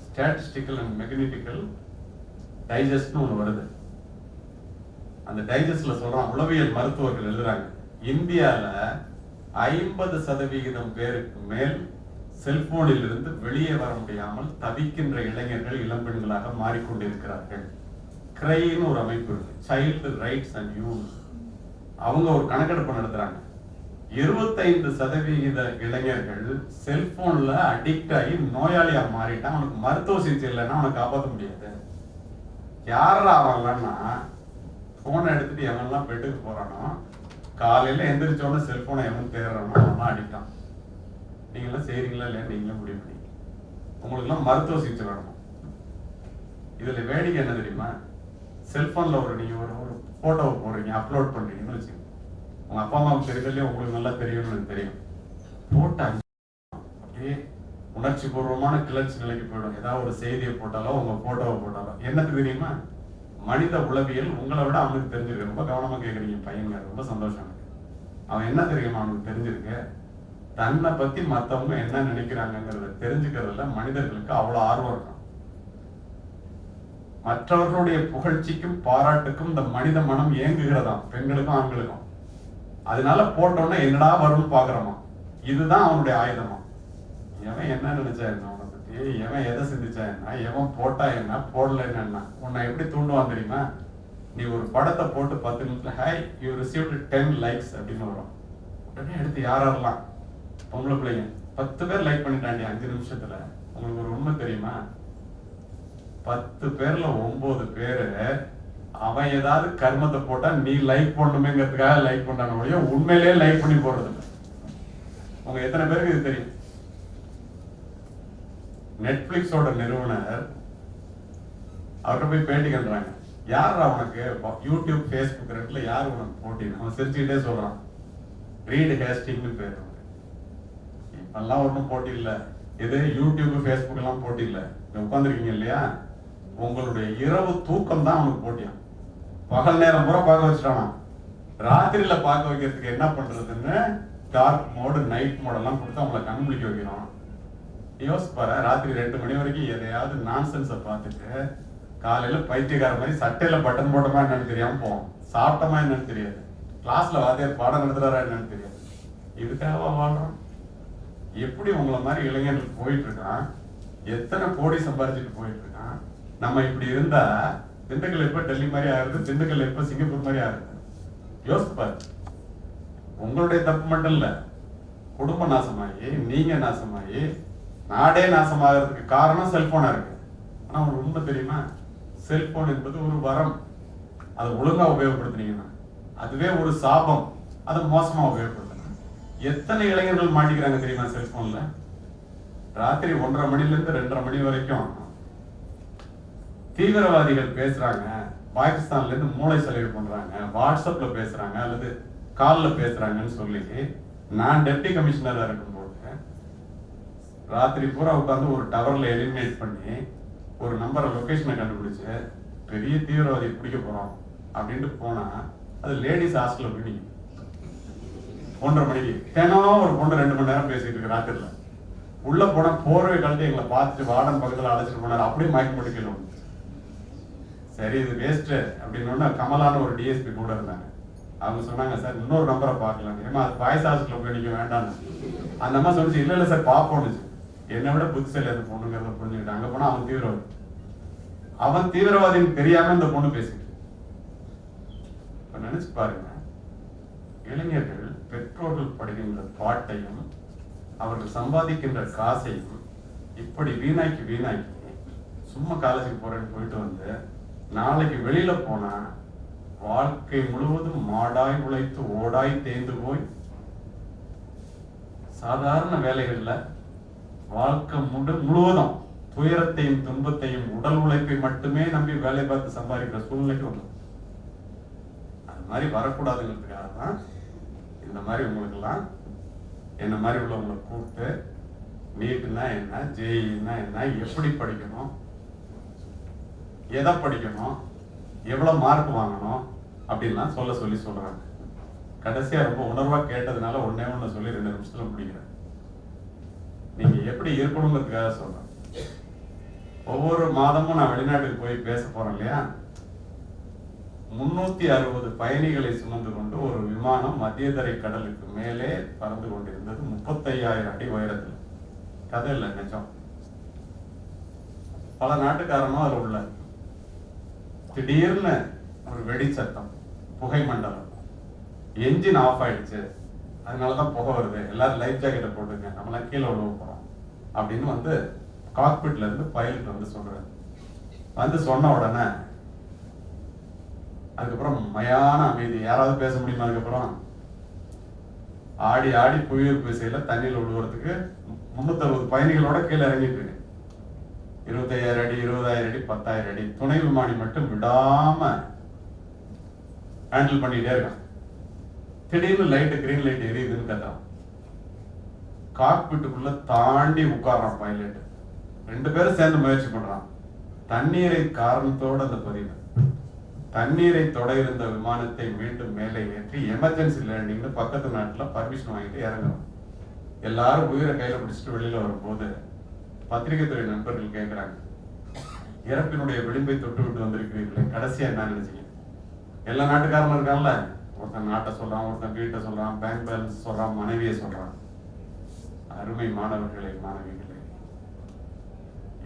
ஸ்டாட்டிஸ்டிக்கல் அண்ட் மேக்னெட்டிக்கல் டைஜஸ்ட்னு ஒண்ணு வருது. அந்த டைஜஸ்ட்ல சொல்றான், உளவியல் மருத்துவர்கள் எழுதுறாங்க, இந்தியால 50% பேருக்கு மேல் செல்போனில் இருந்து வெளியே வர முடியாமல் தவிக்கின்ற இளைஞர்கள், இளம்பெண்களாக மாறிக்கொண்டிருக்கிறார்கள். கிரைன்னு ஒரு அமைப்பு இருக்கு, சைல்டு ரைட்ஸ் அண்ட் யூத். அவங்க ஒரு கணக்கெடுப்பு நடத்துறாங்க. 25% இளைஞர்கள் செல்போன்ல அடிக்ட் ஆகி நோயாளியா மாறிட்டான். அவனுக்கு மருத்துவ சிகிச்சை இல்லைன்னா அவனை காப்பாற்ற முடியாது. யாரா ஆவாங்கன்னா, போனை எடுத்துட்டு எவன்லாம் பெட்டுக்கு போறானோ, காலையில எந்திரிச்சோன்னு செல்போனை எவன் தேடுறானோ அவன்லாம் அடிக்டான். நீங்களாம் செய்றீங்களா இல்லையா? நீங்களும் முடிவு பண்ணி. உங்களுக்கு எல்லாம் மருத்துவ சிகிச்சை வேணும். இதுல வேடிக்கை என்ன தெரியுமா? செல்போன்ல நீங்க ஒரு போட்டோவை போடுறீங்க, அப்லோட் பண்றீங்கன்னு வச்சுக்கோங்க. உங்க அப்பா அம்மாவுக்கு தெரியலையே, உங்களுக்கு நல்லா தெரியும்னு எனக்கு தெரியும். போட்டா அப்படியே உணர்ச்சி பூர்வமான கிளர்ச்சி நிலைக்கு போயிடும். ஏதாவது ஒரு செய்தியை போட்டாலோ உங்க போட்டோவை போட்டாலோ என்னத்துக்கு தெரியுமா? மனித உளவியல் உங்களை விட அவனுக்கு தெரிஞ்சிருக்கு. ரொம்ப கவனமா கேட்குறீங்க பையங்க, ரொம்ப சந்தோஷம். அவன் என்ன தெரியுமா அவனுக்கு தெரிஞ்சிருக்கு? தன்னை பத்தி மத்தவங்க என்ன நினைக்கிறாங்கிறத தெரிஞ்சுக்கிறதுல மனிதர்களுக்கு அவ்வளவு ஆர்வம் இருக்கும். மற்றவர்களுடைய புகழ்ச்சிக்கும் பாராட்டுக்கும் இந்த மனித மனம் ஏங்குகிறதாம், பெண்களுக்கும் ஆண்களுக்கும். அதனால போட்டோன்னா என்னடா வரும்னு பாக்குறோமா. இதுதான் அவனுடைய ஆயுதமா. எவன் என்ன நினைச்சா என்ன அவனை பத்தி, எவன் எதை சிந்திச்சா என்ன, எவன் போட்டா என்ன, போடல என்ன, உன்னை எப்படி தூண்டுவான் தெரியுமா? நீ ஒரு படத்தை போட்டு 10 நிமிஷத்துல ஹை யூ ரிசீவ்டு 10 likes அப்படின்னு வரும். உடனே எடுத்து யாரெல்லாம் பொம்பளை பிள்ளைங்க 10 பேர் லைக் பண்ணிட்டாண்டி 5 நிமிஷத்துல. உங்களுக்கு ஒரு உண்மை தெரியுமா? 10 பேர்ல 9 பேரு அவன் ஏதாவது கர்மத்தை போட்டா நீ லைக் பண்ணணுமேங்கிறதுக்காக லைக் பண்ணானோ உண்மையிலேயே லைக் பண்ணி போடுறது இல்லை. உங்க எத்தனை பேருக்கு இது தெரியும்? நெட்ஃபிளிக்ஸோட நிறுவனர் அவர்கிட்ட போய் பேட்டி கண்டுறாங்க, யார் அவனுக்கு யூடியூப் ஃபேஸ்புக் ரெண்டுல யார் உனக்கு போட்டி? அவன் சிரிச்சுக்கிட்டே சொல்றான், ரீட் ஹேஸ்டிங்னு பேர். இப்பெல்லாம் ஒன்றும் போட்டி இல்லை. இது யூடியூப் ஃபேஸ்புக் எல்லாம் போட்டி இல்லை. உட்காந்துருக்கீங்க இல்லையா, உங்களுடைய இரவு தூக்கம் தான் அவனுக்கு போட்டியான். பகல் நேரம் பூரா பார்க்க வச்சுட்டானா, ராத்திரியில பார்க்க வைக்கிறதுக்கு என்ன பண்றதுன்னு டார்க் மோடு, நைட் மோடெல்லாம் கொடுத்து அவங்கள கண்பிடிக்க வைக்கிறோம். யோசிச்சு பாரு, ராத்திரி 2 மணி வரைக்கும் எதையாவது நான்சென்ஸை பார்த்துட்டு காலையில பைத்தியக்கார மாதிரி சட்டையில பட்டன் போட்டோமா என்னன்னு தெரியாம போவோம், சாப்பிட்டோமா என்னன்னு தெரியாது, கிளாஸ்ல வாத்தியார் பாடம் நடத்துறாரா என்னன்னு தெரியாது. இதுக்காக வாழ்றோம். எப்படி உங்களை மாதிரி இளைஞர்கள் போயிட்டு இருக்கான், எத்தனை கோடி சம்பாதிச்சுட்டு போயிட்டு இருக்கான். நம்ம இப்படி இருந்தா திண்டுக்கல் எப்ப டெல்லி மாதிரி ஆகுது, திண்டுக்கல் எப்ப சிங்கப்பூர் மாதிரி ஆகுது? யோசிச்சு பாரு. உங்களுடைய தப்பு மட்டும் இல்ல, குடும்ப நாசமாகி நீங்க நாசமாகி நாடே நாசமாகிறதுக்கு காரணம் செல்போனா இருக்கு. ஆனா உங்களுக்கு உண்மை தெரியுமா, செல்போன் என்பது ஒரு வரம். அதை ஒழுங்கா உபயோகப்படுத்தினீங்கன்னா அதுவே ஒரு சாபம். அதை மோசமா உபயோகப்படுத்தணும். எத்தனை இளைஞர்கள் மாட்டிக்கிறாங்க தெரியுமா செல்போன்ல? ராத்திரி 1:30 மணில இருந்து 2:30 மணி வரைக்கும் தீவிரவாதிகள் பேசுறாங்க, பாகிஸ்தான்ல இருந்து மூளை செலவு பண்றாங்க, வாட்ஸ்அப்ல பேசுறாங்க அல்லது கால்ல பேசுறாங்கன்னு சொல்லி நான் டெப்டி கமிஷனரா இருக்கும்போது ராத்திரி பூரா உட்காந்து ஒரு டவர்ல எலிமினேட் பண்ணி ஒரு நம்பரை லொகேஷனை கண்டுபிடிச்சு பெரிய தீவிரவாதி பிடிக்க போறோம் அப்படின்ட்டு போனா அது லேடிஸ் ஹாஸ்டல்ல போய் நிக்கும். 1:30 மணிக்கு தினம் ஒரு பொண்ணு 2 மணி நேரம் பேசிட்டு இருக்கு ராத்திரில. உள்ள போனா போர்வை கழட்டி எங்களை பார்த்துட்டு வார்டன் பக்கத்துல அழைச்சிட்டு போனாரு. அப்படியே மயக்கம் போட்டு கீழே விழுந்துச்சு. சரி இது வேஸ்ட் அப்படின்னு கமலான ஒரு டிஎஸ்பி கூட இருந்தாங்க. அவங்க சொன்னாங்க, சார் இன்னொரு நம்பரை பார்க்கலாம். ஏமா அது பாய்ஸ் ஹாஸ்டல்ல போய் நிக்க வேண்டாம். அந்த அம்மா சொல்லிச்சு, இல்ல இல்ல சார் பாப்போம்னுச்சு. என்னை விட புத்திசாலி அந்த பொண்ணுங்கிறத புரிஞ்சுக்கிட்டு அங்க போனா அவன் தீவிரவாதி. அவன் தீவிரவாதின்னு தெரியாம இந்த பொண்ணு பேசிட்டு. இப்ப நினைச்சு பாருங்க, இளைஞர்கள் பெற்றோர்கள் படுகின்ற பாட்டையும் அவர்கள் சம்பாதிக்கின்ற காசையும் இப்படி வீணாக்கி சும்மா காலேஜுக்கு போறேன்னு போயிட்டு வந்து நாளைக்கு வெளியில போனா வாழ்க்கை முழுவதும் மாடாய் உழைத்து ஓடாய் தேய்ந்து போய் சாதாரண வேலைகள்ல வாழ்க்கை முழுவதும் துயரத்தையும் துன்பத்தையும் உடல் உழைப்பை மட்டுமே நம்பி வேலை பார்த்து சம்பாதிக்கிற சூழ்நிலைக்கு வரும். அது மாதிரி வரக்கூடாதுங்கிறதுக்காக தான் இந்த மாதிரி உங்களுக்கு எல்லாம் என்ன மாதிரி உள்ளவங்களை கூப்பிட்டு நீட்னா என்ன, ஜேஇன்னா என்ன, எப்படி படிக்கணும், எதை படிக்கணும், எவ்வளவு மார்க் வாங்கணும் அப்படின்லாம் சொல்றாங்க. கடைசியா ரொம்ப உணர்வா கேட்டதுனால ஒன்னே ஒண்ணு சொல்லி 2 நிமிஷத்துல முடிக்கிறேன். நீங்க எப்படி இருக்கணுங்கிறதுக்காக சொல்றேன். ஒவ்வொரு மாதமும் நான் வெளிநாட்டுக்கு போய் பேச போறேன் இல்லையா, 360 பயணிகளை சுமந்து கொண்டு ஒரு விமானம் மத்திய தரை கடலுக்கு மேலே பறந்து கொண்டிருந்தது 35,000 அடி உயரத்தில். கதை இல்லை, நிஜம். பல நாட்டுக்காரனும் அதுல உள்ள திடீர்னு ஒரு வெடி சத்தம், புகை மண்டலம், என்ஜின் ஆஃப் ஆயிடுச்சு, அதனாலதான் புகை வருது, எல்லாரும் லைஃப் ஜாக்கெட்டை போட்டுங்க, நம்மளாம் கீழே விழுவ போறோம் அப்படின்னு வந்து காக்பிட்ல இருந்து பைலட் வந்து சொல்றாரு. வந்து சொன்ன உடனே அதுக்கப்புறம் மயான அமைதி. யாராவது பேச முடியுமா? அதுக்கப்புறம் ஆடி புவியீர்ப்பு விசையில தண்ணியில் விழுவுறதுக்கு 360 பயணிகளோட கீழே இறங்கிட்டு இருக்கு. 25,000 அடி, 20,000 அடி, 10,000 அடி. துணை விமானி மட்டும் விடாம ஹேண்டில் பண்ணிட்டே இருக்கான். திடீர்னு லைட், கிரீன் லைட் எரியுதுன்னு கத்துறான். காக்பிட்டுக்குள்ள தாண்டி உட்கார்றான் பைலட். 2 பேரும் சேர்ந்து முயற்சி பண்றான். தண்ணீரை காரணத்தோட அந்த பதிவு தண்ணீரை தொட இருந்த விமானத்தை மீண்டும் மேலே ஏற்றி எமர்ஜென்சி லேண்டிங்னு பக்கத்து நாட்டுல பர்மிஷன் வாங்கிட்டு இறங்குறோம். எல்லாரும் உயிரை கையில பிடிச்சிட்டு வெளியில வரும்போது பத்திரிகை துறை நண்பர்கள் கேட்கிறாங்க, இறப்பினுடைய விளிம்பை தொட்டு விட்டு வந்திருக்கிறீர்களே, கடைசியா என்ன நினைச்சீங்க? எல்லா நாட்டுக்காரனும் இருக்கான்ல, ஒருத்தன் நாட்டை சொல்றான், ஒருத்தன் வீட்டை சொல்றான், பேங்க் பேலன்ஸ் சொல்றான், மனைவியை சொல்றான். அருமை மாணவர்களே, மாணவிகளே,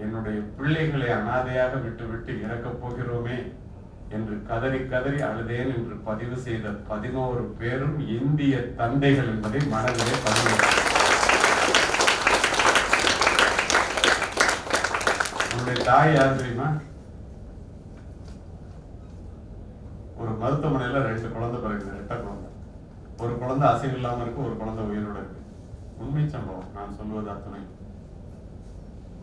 என்னுடைய பிள்ளைகளை அனாதையாக விட்டு விட்டு இறக்கப் போகிறோமே என்று கதறி அழுதேன் என்று பதிவு செய்த 11 பேரும் இந்திய தந்தைகள் என்பதை மனதிலே பதிவு. உன்னுடைய தாய் யார் தெரியுமா? ஒரு மருத்துவமனையில 2 குழந்தை பிறகு, 2 குழந்தை. ஒரு குழந்தை அசைவு இல்லாம இருக்கு, ஒரு குழந்தை உயிரோட இருக்கு. உண்மை சம்பவம், நான் சொல்வது அத்துணை.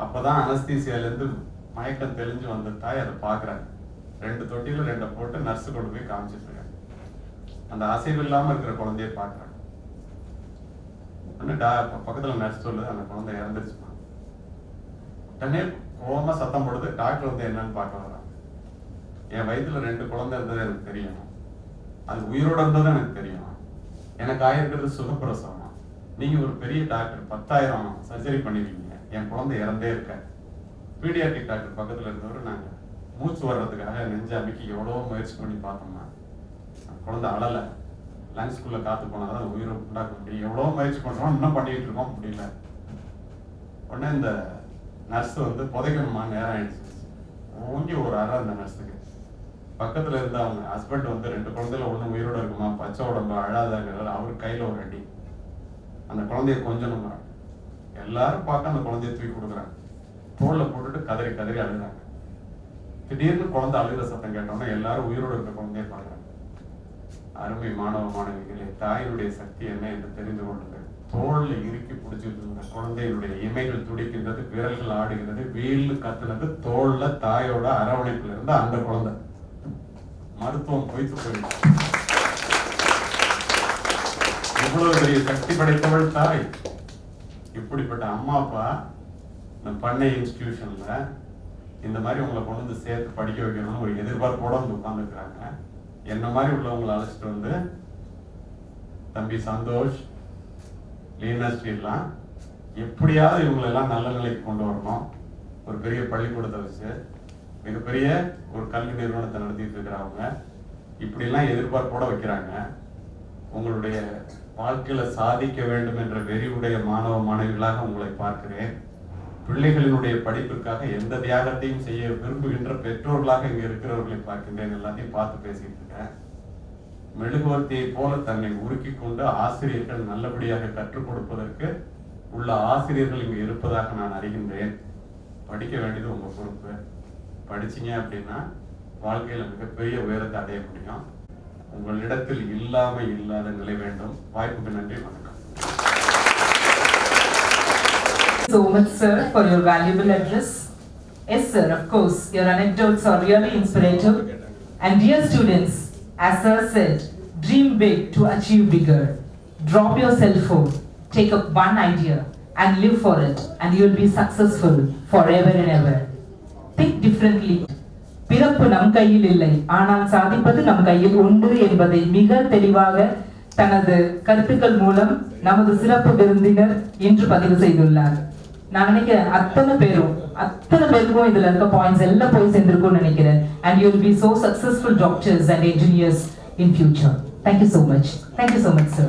அப்பதான் அனஸ்தீசியால இருந்து மயக்கம் தெளிஞ்சு வந்த தாய் அதை பாக்குறாங்க. 2 தொட்டியில 2 போட்டு நர்ஸ் கொண்டு போய் காமிச்சிட்டு இருக்காங்க. அந்த அசைவு இல்லாம இருக்கிற குழந்தைய பாக்குறாங்க. பக்கத்துல நர்ஸ் சொல்லுது, அந்த குழந்தை இறந்துருச்சுமா. உடனே கோவமா சத்தம் போடுது. டாக்டர் வந்து என்னன்னு பார்க்க வர்றாங்க. என் வயிற்றுல 2 குழந்தை இருந்தது எனக்கு தெரியும், அது உயிரோட இருந்தது எனக்கு தெரியும், எனக்கு ஆயிருக்கிறது சுகப்பிரசவம். நீங்க ஒரு பெரிய டாக்டர், 10,000 சர்ஜரி பண்ணிருக்கீங்க, என் குழந்தை இறந்தே இருக்க. பீடியாட்ரிக் டாக்டர் பக்கத்துல இருந்தவர், நாங்க மூச்சு வர்றதுக்காக நெஞ்சாமிக்கு எவ்வளோ முயற்சி பண்ணி பார்த்தோம்னா குழந்தை அழலை. லங்ஸ்குள்ளே காற்று போனால் தான் உயிரை உண்டாக்க முடியும். எவ்வளோ முயற்சி பண்ணுறோம், இன்னும் பண்ணிகிட்டு இருக்கோம், முடியல. உடனே இந்த நர்ஸ் வந்து புதைக்கணுமா, நேரம் ஆயிடுச்சு. ஓங்கி ஒரு அறை அந்த நர்ஸுக்கு. பக்கத்தில் இருந்த அவங்க ஹஸ்பண்ட் வந்து 2 குழந்தையில ஒன்று உயிரோடு இருக்குமா, பச்சை உடம்பு அழாதாங்கிறார். அவர் கையில் ஒரு அடி. அந்த குழந்தைய கொஞ்சணுமா. எல்லாரும் பார்க்க அந்த குழந்தைய தூக்கி கொடுக்குறாங்க. தோளில் போட்டுட்டு கதறி கதறி அழுகிறாங்க. திடீர்னு குழந்தை அழுகிற சத்தம் கேட்டோம்னா எல்லாரும் உயிரோடு இருக்க குழந்தைய பார்க்குறாங்க. அருமை மாணவ மாணவிகளே, தாயினுடைய சக்தி என்ன என்று தெரிந்து கொள்ளுங்கள். தோல்ல இறுக்கி பிடிச்சிட்டு இருந்த குழந்தையினுடைய இமைகள் துடிக்கின்றது, விரல்கள் ஆடுகிறது, வீல் கத்துனது தோல்ல தாயோட அரவணைப்புல இருந்து அந்த குழந்தை. மருத்துவம் பொய்த்து போயிடுச்சு. இவ்வளவு பெரிய சக்தி படைத்தவள் தாய். இப்படிப்பட்ட அம்மா அப்பா இந்த பண்ணை இன்ஸ்டிடியூஷன்ல இந்த மாதிரி உங்களை கொண்டு வந்து சேர்த்து படிக்க வைக்கணும்னு ஒரு எதிர்பார்ப்போட வந்து உட்கார்ந்துருக்காங்க. என்ன மாதிரி உள்ளவங்களை அழைச்சிட்டு வந்து தம்பி சந்தோஷ், லீனஸ்ரீலாம் எப்படியாவது இவங்களெல்லாம் நல்ல நிலைக்கு கொண்டு வரணும். ஒரு பெரிய பள்ளிக்கூடத்தை வச்சு மிகப்பெரிய ஒரு கல்வி நிறுவனத்தை நடத்திட்டு இருக்கிறவங்க இப்படிலாம் எதிர்பார்ப்போட வைக்கிறாங்க. உங்களுடைய வாழ்க்கையில சாதிக்க வேண்டும் என்ற வெறியுடைய மாணவ மாணவிகளாக உங்களை பார்க்கிறேன். பிள்ளைகளினுடைய படிப்பிற்காக எந்த தியாகத்தையும் செய்ய விரும்புகின்ற பெற்றோர்களாக இங்க இருக்கிறவர்களை பார்க்கின்றேன். எல்லாத்தையும் பார்த்து பேசிட்டு இருக்கேன். மெழுகுவர்த்தியை போல தன்னை உருக்கி கொண்டு ஆசிரியர்கள் நல்லபடியாக கற்றுக் கொடுப்பதற்கு உள்ள ஆசிரியர்கள் இங்கு இருப்பதாக நான் அறிகின்றேன். படிக்க வேண்டியது உங்க பொறுப்பு. படிச்சீங்க அப்படின்னா வாழ்க்கையில மிகப்பெரிய உயரத்தை அடைய முடியும். உங்களிடத்தில் இல்லாத நிலை வேண்டும். வாய்ப்புக்கு நன்றி, வணக்கம். So much, sir, for your valuable address. Yes, sir, of course, your anecdotes are really inspirative. And dear students, as sir said, dream big to achieve bigger. Drop your cell phone, take up one idea and live for it, and you will be successful forever and ever. Think differently. பிறப்பு நம் கையில் இல்லை, ஆனால் சாதிப்பது நம் கையில் உண்டு என்பதை மிக தெளிவாக தனது கருத்துக்கள் மூலம் நமது சிறப்பு விருந்தினர் இன்று பதிவு செய்துள்ளார். நான் நினைக்கிறேன் அத்தனை பேருக்கும் இதுல இருக்க பாயிண்ட்ஸ் எல்லாம் போய் சேர்ந்திருக்கும்னு நினைக்கிறேன். And you will be so successful doctors and engineers in future. Thank you so much. Thank you so much, sir.